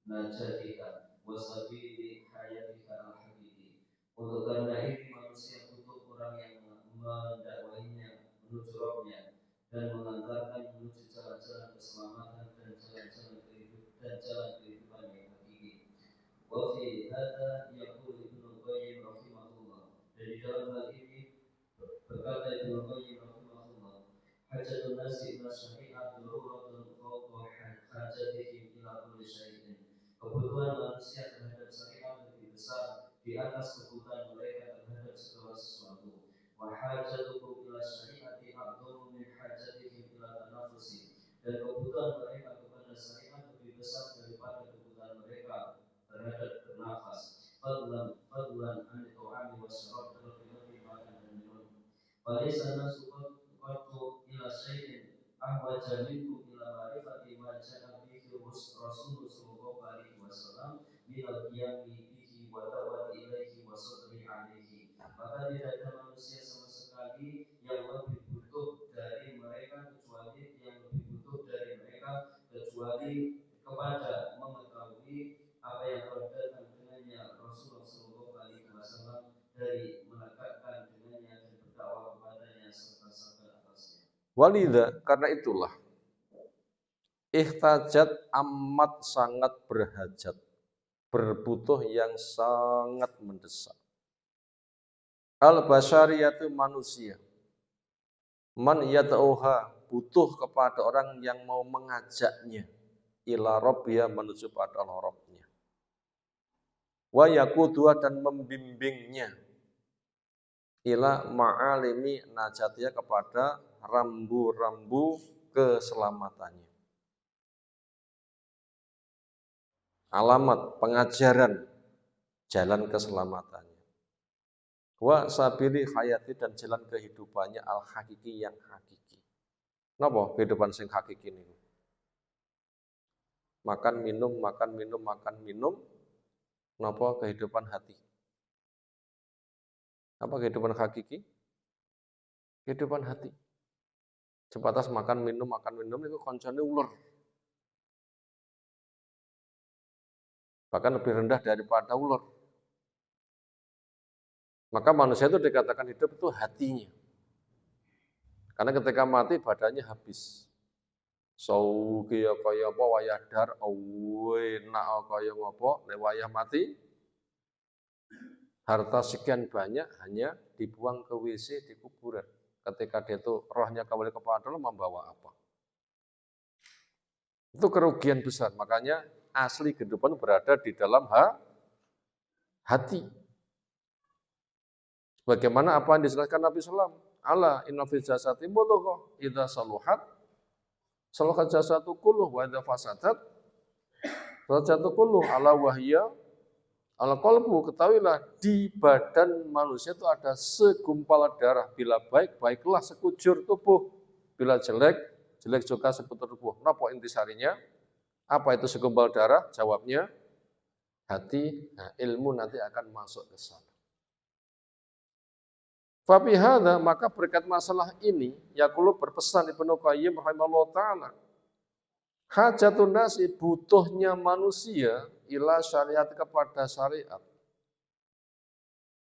نَجَاتِكَ وَسَبِيلِ حَيَاتِكَ الْحَقِيقِي. Untuk karena ini manusia butuh orang yang mendakwahinya menuju Rabb-nya dan mengantarkan menuju jalan-jalan keselamatan dan jalan-jalan kehidupan yang hakiki. Wa fi hadza yaqulu Ibnu Qayyim rahimahullah. Dan di dalam hal ini berkata Ibnu Qayyim rahimahullah, hajatun nasi ila syari'ah daruratun fawqa hajatihim ila kulli syai'in. Kebutuhan manusia terhadap syariat lebih besar di atas kebutuhan mereka terhadap segala sesuatu. Wa hajatuhum ila syari'ati a'dhamu min hajatihim ila tanafusi. Dan kebutuhan mereka kepada syariat lebih besar daripada kebutuhan mereka terhadap bernafas. Fadlan an ta'ami wa syarab, terlebih makan dan minum. Walaysa nasu qattu ila syai'in ahwaja minkum ila ma'rifati ma ja'a bihi Rasulullah sallallahu alaihi wasallam min al-qiyami bihi wa da'wati ilaihi wa sabri alaihi. Maka tidak ada manusia sama sekali yang lebih butuh dari mereka kecuali kepada mengetahui apa yang telah datang dengannya Rasulullah sallallahu alaihi wasallam dari menegakkan dengannya dan berdakwah kepadanya serta sabar atasnya. Walidha, karena itulah ihtajat amat sangat berhajat, berbutuh yang sangat mendesak. Al-basyariyatu manusia, man yata'uha, butuh kepada orang yang mau mengajaknya ila rabbiya, menuju pada Rabbnya. Wa yakudua, dan membimbingnya ila ma'alimi najatiyah, kepada rambu-rambu keselamatannya. Alamat pengajaran jalan keselamatannya. Wa sabili hayati, dan jalan kehidupannya al-hakiki, yang hakiki. Napa kehidupan sing hakiki niku? Makan minum, makan minum, makan minum. Napa kehidupan hati? Apa kehidupan hakiki? Kehidupan hati. Sebatas makan minum itu koncone ular. Bahkan lebih rendah daripada ular. Maka manusia itu dikatakan hidup itu hatinya. Karena ketika mati badannya habis. Sauki kaya apa wayah dar, enak kaya ngopo, nek wayah mati harta sekian banyak hanya dibuang ke WC di kuburan. Ketika dia itu rohnya kembali kepada Allah, membawa apa? Itu kerugian besar. Makanya asli kehidupan berada di dalam hati. Bagaimana apa yang dijelaskan Nabi SAW? Ala inna fil jasati mudghah idza saluhat saluhat jasatu kulluh wa idza fasadat Rajatu kullu ala wahya al qalbu, ketahuilah di badan manusia itu ada segumpal darah. Bila baik, baiklah sekujur tubuh. Bila jelek, jelek juga seputar tubuh. Napa intisarinya? Apa itu segumpal darah? Jawabnya hati. Nah, ilmu nanti akan masuk ke sana. Fabi hadza, maka berkat masalah ini yaqulu berpesan Ibnu Qayyim rahimahullah taala, hajatun nasi, butuhnya manusia ila syariat, kepada syariat.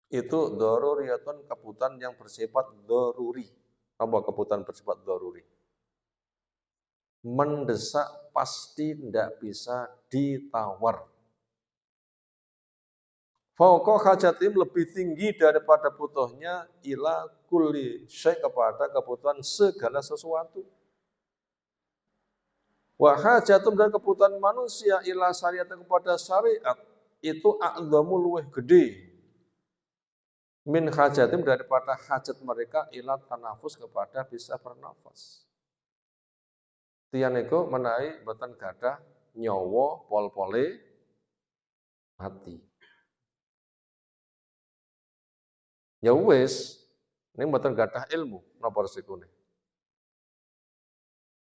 Itu daruriyatun, kebutuhan yang bersifat daruri. Apa kebutuhan bersifat daruri? Mendesak, pasti tidak bisa ditawar. Fauqa hajatim, lebih tinggi daripada butuhnya ila kulli syai, kepada kebutuhan segala sesuatu. Wa hajatum, dan kebutuhan manusia ila syariat, kepada syariat itu a'dhamu, luweh gede, min hajatim, daripada hajat mereka ila tanafus, kepada bisa bernafas. Tiyan iku menawi boten gadah nyawa pol-pole mati. Ya wis, ini mboten gadah ilmu, napa resikone?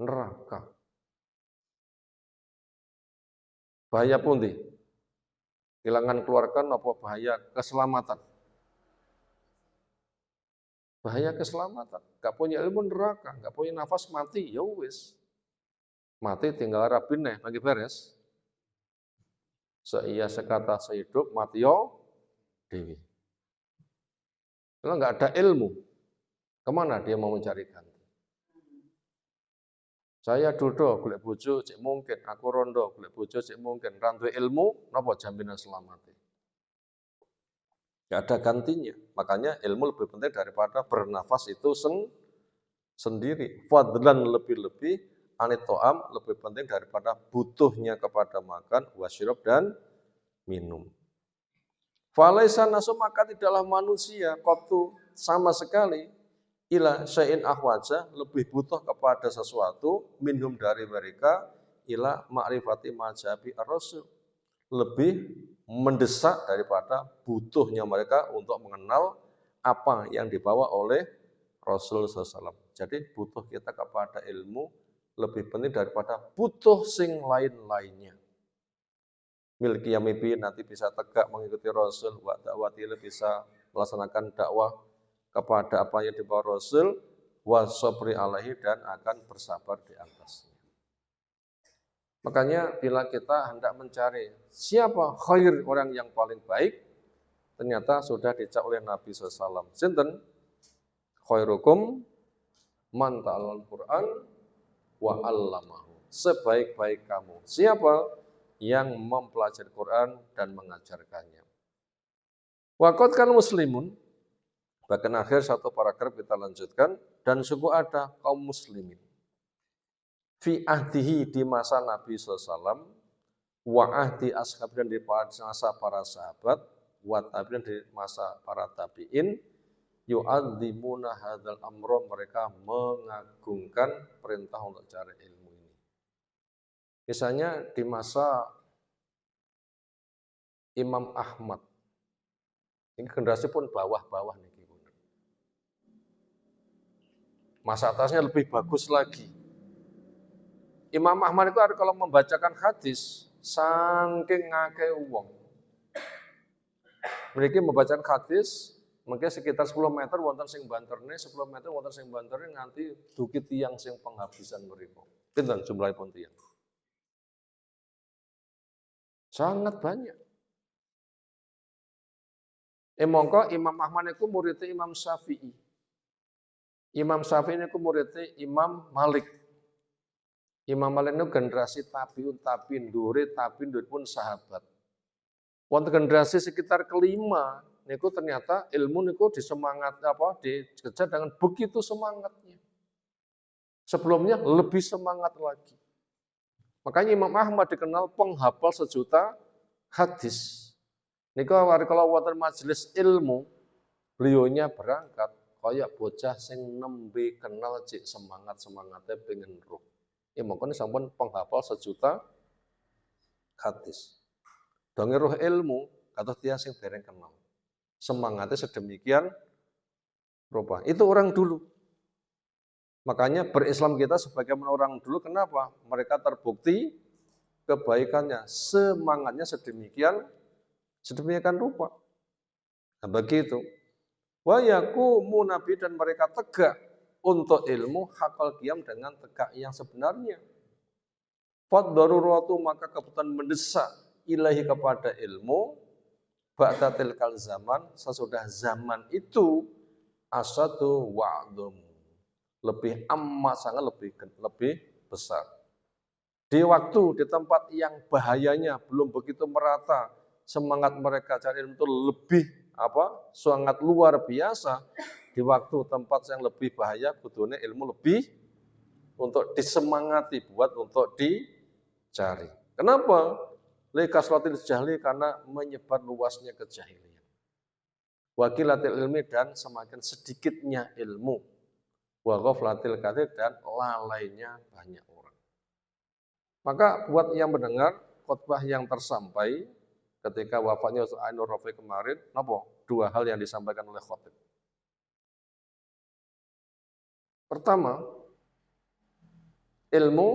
Neraka. Bahaya pundi? Kehilangan keluarga napa bahaya keselamatan? Bahaya keselamatan. Gak punya ilmu neraka, gak punya nafas mati, ya wis. Mati tinggal rabine bagi beres. Seia sekata sehidup, mati yo dewi. Kalau nggak ada ilmu, kemana dia mau mencari ganti? Saya duduk golek bojo cek mungkin, aku rondo golek bojo cek mungkin, randuwe ilmu, napa jaminan selamatnya? Nggak ada gantinya. Makanya ilmu lebih penting daripada bernafas itu sendiri. Fadlan, lebih-lebih anitoam, lebih penting daripada butuhnya kepada makan, wasyirab, dan minum. Falaisa nasu, maka tidaklah manusia qattu sama sekali ila syai'in ahwaja, lebih butuh kepada sesuatu minhum dari mereka ila ma'rifati majabi ar-rasul, lebih mendesak daripada butuhnya mereka untuk mengenal apa yang dibawa oleh Rasul SAW. Jadi butuh kita kepada ilmu lebih penting daripada butuh sing lain-lainnya. Milki yamibi, nanti bisa tegak mengikuti Rasul, wa dakwati, bisa melaksanakan dakwah kepada apa yang dibawa Rasul, wa sabri alaihi, dan akan bersabar di atasnya. Makanya bila kita hendak mencari siapa khair, orang yang paling baik, ternyata sudah dicap oleh Nabi SAW. Sinten? Khairukum man ta'allal Qur'an wa 'allamahu. Sebaik-baik kamu. Siapa? Yang mempelajari Quran dan mengajarkannya. Waqad kan muslimun, bahkan akhir satu paragraf kita lanjutkan, dan sungguh ada kaum muslimin fi ahdihi, di masa Nabi SAW, wa ahdi ashab, dan di masa para sahabat, wa tabi'in, di masa para tabi'in, yu'adzimuna hadzal amro, mereka mengagungkan perintah untuk cari ilmu ini. Misalnya di masa Imam Ahmad, ini generasi pun bawah-bawah nih. Masa atasnya lebih bagus lagi. Imam Ahmad itu kalau membacakan hadis, saking ngake uang. Mereka membacakan hadis, mungkin sekitar 10 meter wonten sing banterne, 10 meter wonten sing banterne, nganti duki tiang sing penghabisan mereka. Pinten jumlahipun tiang? Sangat banyak. Mongko Imam Ahmad itu muridnya Imam Syafi'i. Imam Syafi'i itu muridnya Imam Malik. Imam Malik itu generasi tabiun, tabiin pun sahabat. Wonten generasi sekitar kelima, niku ternyata ilmu niku disemangat dikejar dengan begitu semangatnya. Sebelumnya lebih semangat lagi. Makanya Imam Ahmad dikenal penghafal sejuta hadis. Niku kalau wonten majelis ilmu, beliaunya berangkat kayak bocah sing nembe kenal cik semangatnya pengen roh. Makanya sampun penghafal sejuta hadis. Donge roh ilmu kados tiyang sing dereng kenal. Semangatnya sedemikian rupa. Itu orang dulu. Makanya berislam kita sebagaimana orang dulu, kenapa? Mereka terbukti kebaikannya, semangatnya sedemikian rupa. Nah, begitu. Wa yaqumu nabi, dan mereka tegak untuk ilmu hakal qiyam dengan tegak yang sebenarnya. Fad daruratu, maka kebutuhan mendesak ilahi kepada ilmu ba'da tilkal zaman, sesudah zaman itu asadu wa'dhum, lebih amat sangat lebih besar. Di waktu, di tempat yang bahayanya belum begitu merata, semangat mereka cari ilmu itu lebih sangat luar biasa. Di waktu tempat yang lebih bahaya, butuhnya ilmu lebih untuk disemangati, buat untuk dicari. Kenapa? Likasratil jahli, karena menyebar luasnya kejahilian. Wakilatil ilmi, dan semakin sedikitnya ilmu. Wa ghaflatil katsir, dan lalainya banyak orang. Maka buat yang mendengar khutbah yang tersampai ketika wafatnya Ustaz Ainur Rafi kemarin, dua hal yang disampaikan oleh khotib. Pertama, ilmu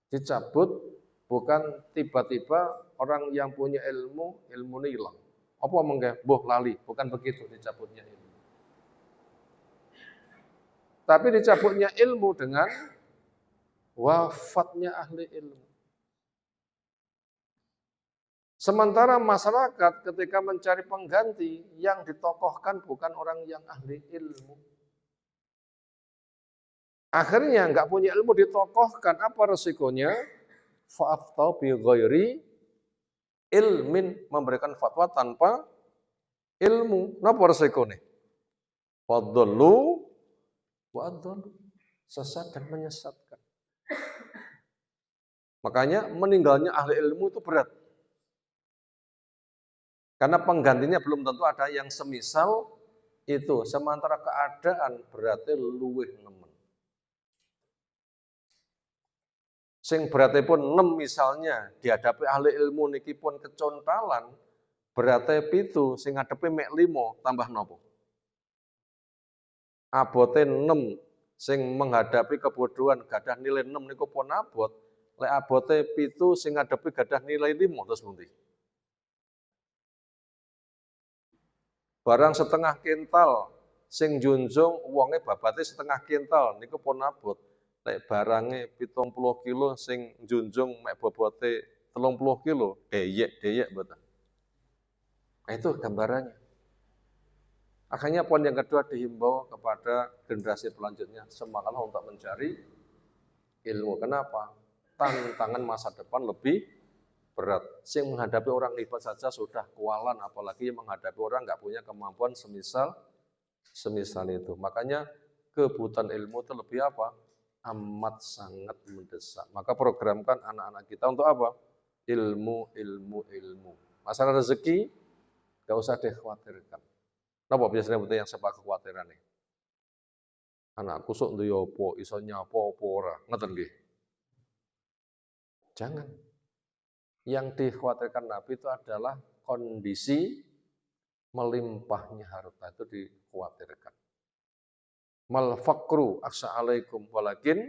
dicabut bukan tiba-tiba orang yang punya ilmu ini hilang. Apa mengke? Lali, bukan begitu dicabutnya ilmu. Tapi dicabutnya ilmu dengan wafatnya ahli ilmu. Sementara masyarakat ketika mencari pengganti, yang ditokohkan bukan orang yang ahli ilmu. Akhirnya nggak punya ilmu ditokohkan, apa resikonya? Fa'aftau bi ghairi ilmin, memberikan fatwa tanpa ilmu. Napa resikonya? Fadhallu wa adhallu, sesat dan menyesatkan. Makanya meninggalnya ahli ilmu itu berat. Karena penggantinya belum tentu ada yang semisal itu. Sementara keadaan berarti luwih nemen. Sing berarti pun 6 misalnya dihadapi ahli ilmu niki pun kecontalan, berarti pitu sing ngadepi mek 5 tambah nopo? Abote 6 sing menghadapi kebodohan gadah nilai 6 niku pun abot. Lek abote pitu sing ngadepi gadah nilai 5 terus pundi? Barang setengah kintal sing junjung wonge babate setengah kintal niku pun abot. Lek barange 70 kilo sing junjung mek bobote 30 kilo, deyek betul. Nah, itu gambarannya. Akhirnya poin yang kedua dihimbau kepada generasi selanjutnya, semangatlah untuk mencari ilmu. Kenapa? Tantangan masa depan lebih berat. Sing menghadapi orang hebat saja sudah kualan, apalagi menghadapi orang nggak punya kemampuan semisal itu. Makanya kebutuhan ilmu itu lebih amat sangat mendesak. Maka programkan anak-anak kita untuk apa? Ilmu. Masalah rezeki nggak usah dikhawatirkan. Napa biasanya betul yang sebab kekhawatiran nih? Anakku sok duwe apa, iso nyapa apa ora, ngoten nggih. Jangan. Yang dikhawatirkan Nabi itu adalah kondisi melimpahnya harta, itu dikhawatirkan. Mal faqru aksa alaikum walakin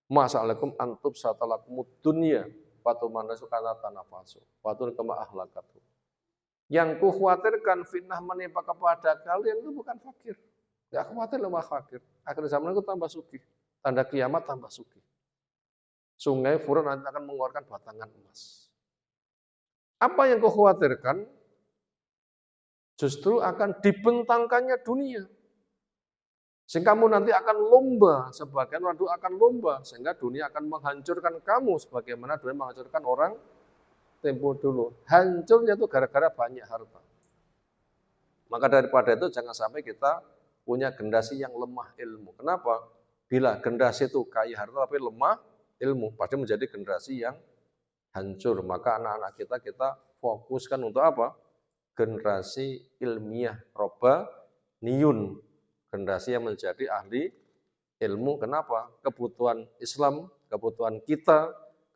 masa alaikum antub satalakumud dunya fatumana sukana tanafasu fatun kama ahlakatu. Yang kukhawatirkan fitnah menimpa kepada kalian itu bukan fakir. Enggak khawatir lemah fakir. Akhir zaman itu tambah sugih. Tanda kiamat tambah sugih. Sungai Furan nanti akan mengeluarkan batangan emas. Apa yang kukhawatirkan? Justru akan dibentangkannya dunia. Sehingga kamu nanti akan lomba, sebagian orang akan lomba, sehingga dunia akan menghancurkan kamu, sebagaimana dunia menghancurkan orang tempo dulu. Hancurnya itu gara-gara banyak harta. Maka daripada itu jangan sampai kita punya generasi yang lemah ilmu. Kenapa? Bila generasi itu kaya harta tapi lemah ilmu, pasti menjadi generasi yang hancur. Maka anak-anak kita fokuskan untuk apa? Generasi ilmiah, robbaniyun. Generasi yang menjadi ahli ilmu. Kenapa? Kebutuhan Islam, kebutuhan kita,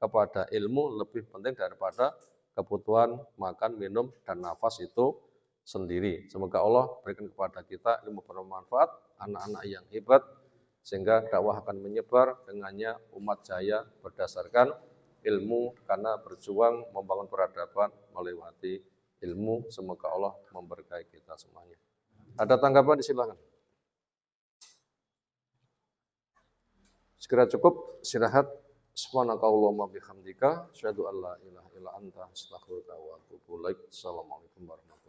kepada ilmu lebih penting daripada kebutuhan makan, minum, dan nafas itu sendiri. Semoga Allah berikan kepada kita ilmu bermanfaat, anak-anak yang hebat, sehingga dakwah akan menyebar, dengannya umat jaya berdasarkan ilmu, karena berjuang membangun peradaban melewati ilmu. Semoga Allah memberkahi kita semuanya. Ada tanggapan? Silakan. Segera cukup, istirahat. Subhanakallahumma bihamdika, asyhadu an la ilaha illa anta, astaghfiruka wa atubu ilaik. Assalamualaikum warahmatullahi wabarakatuh.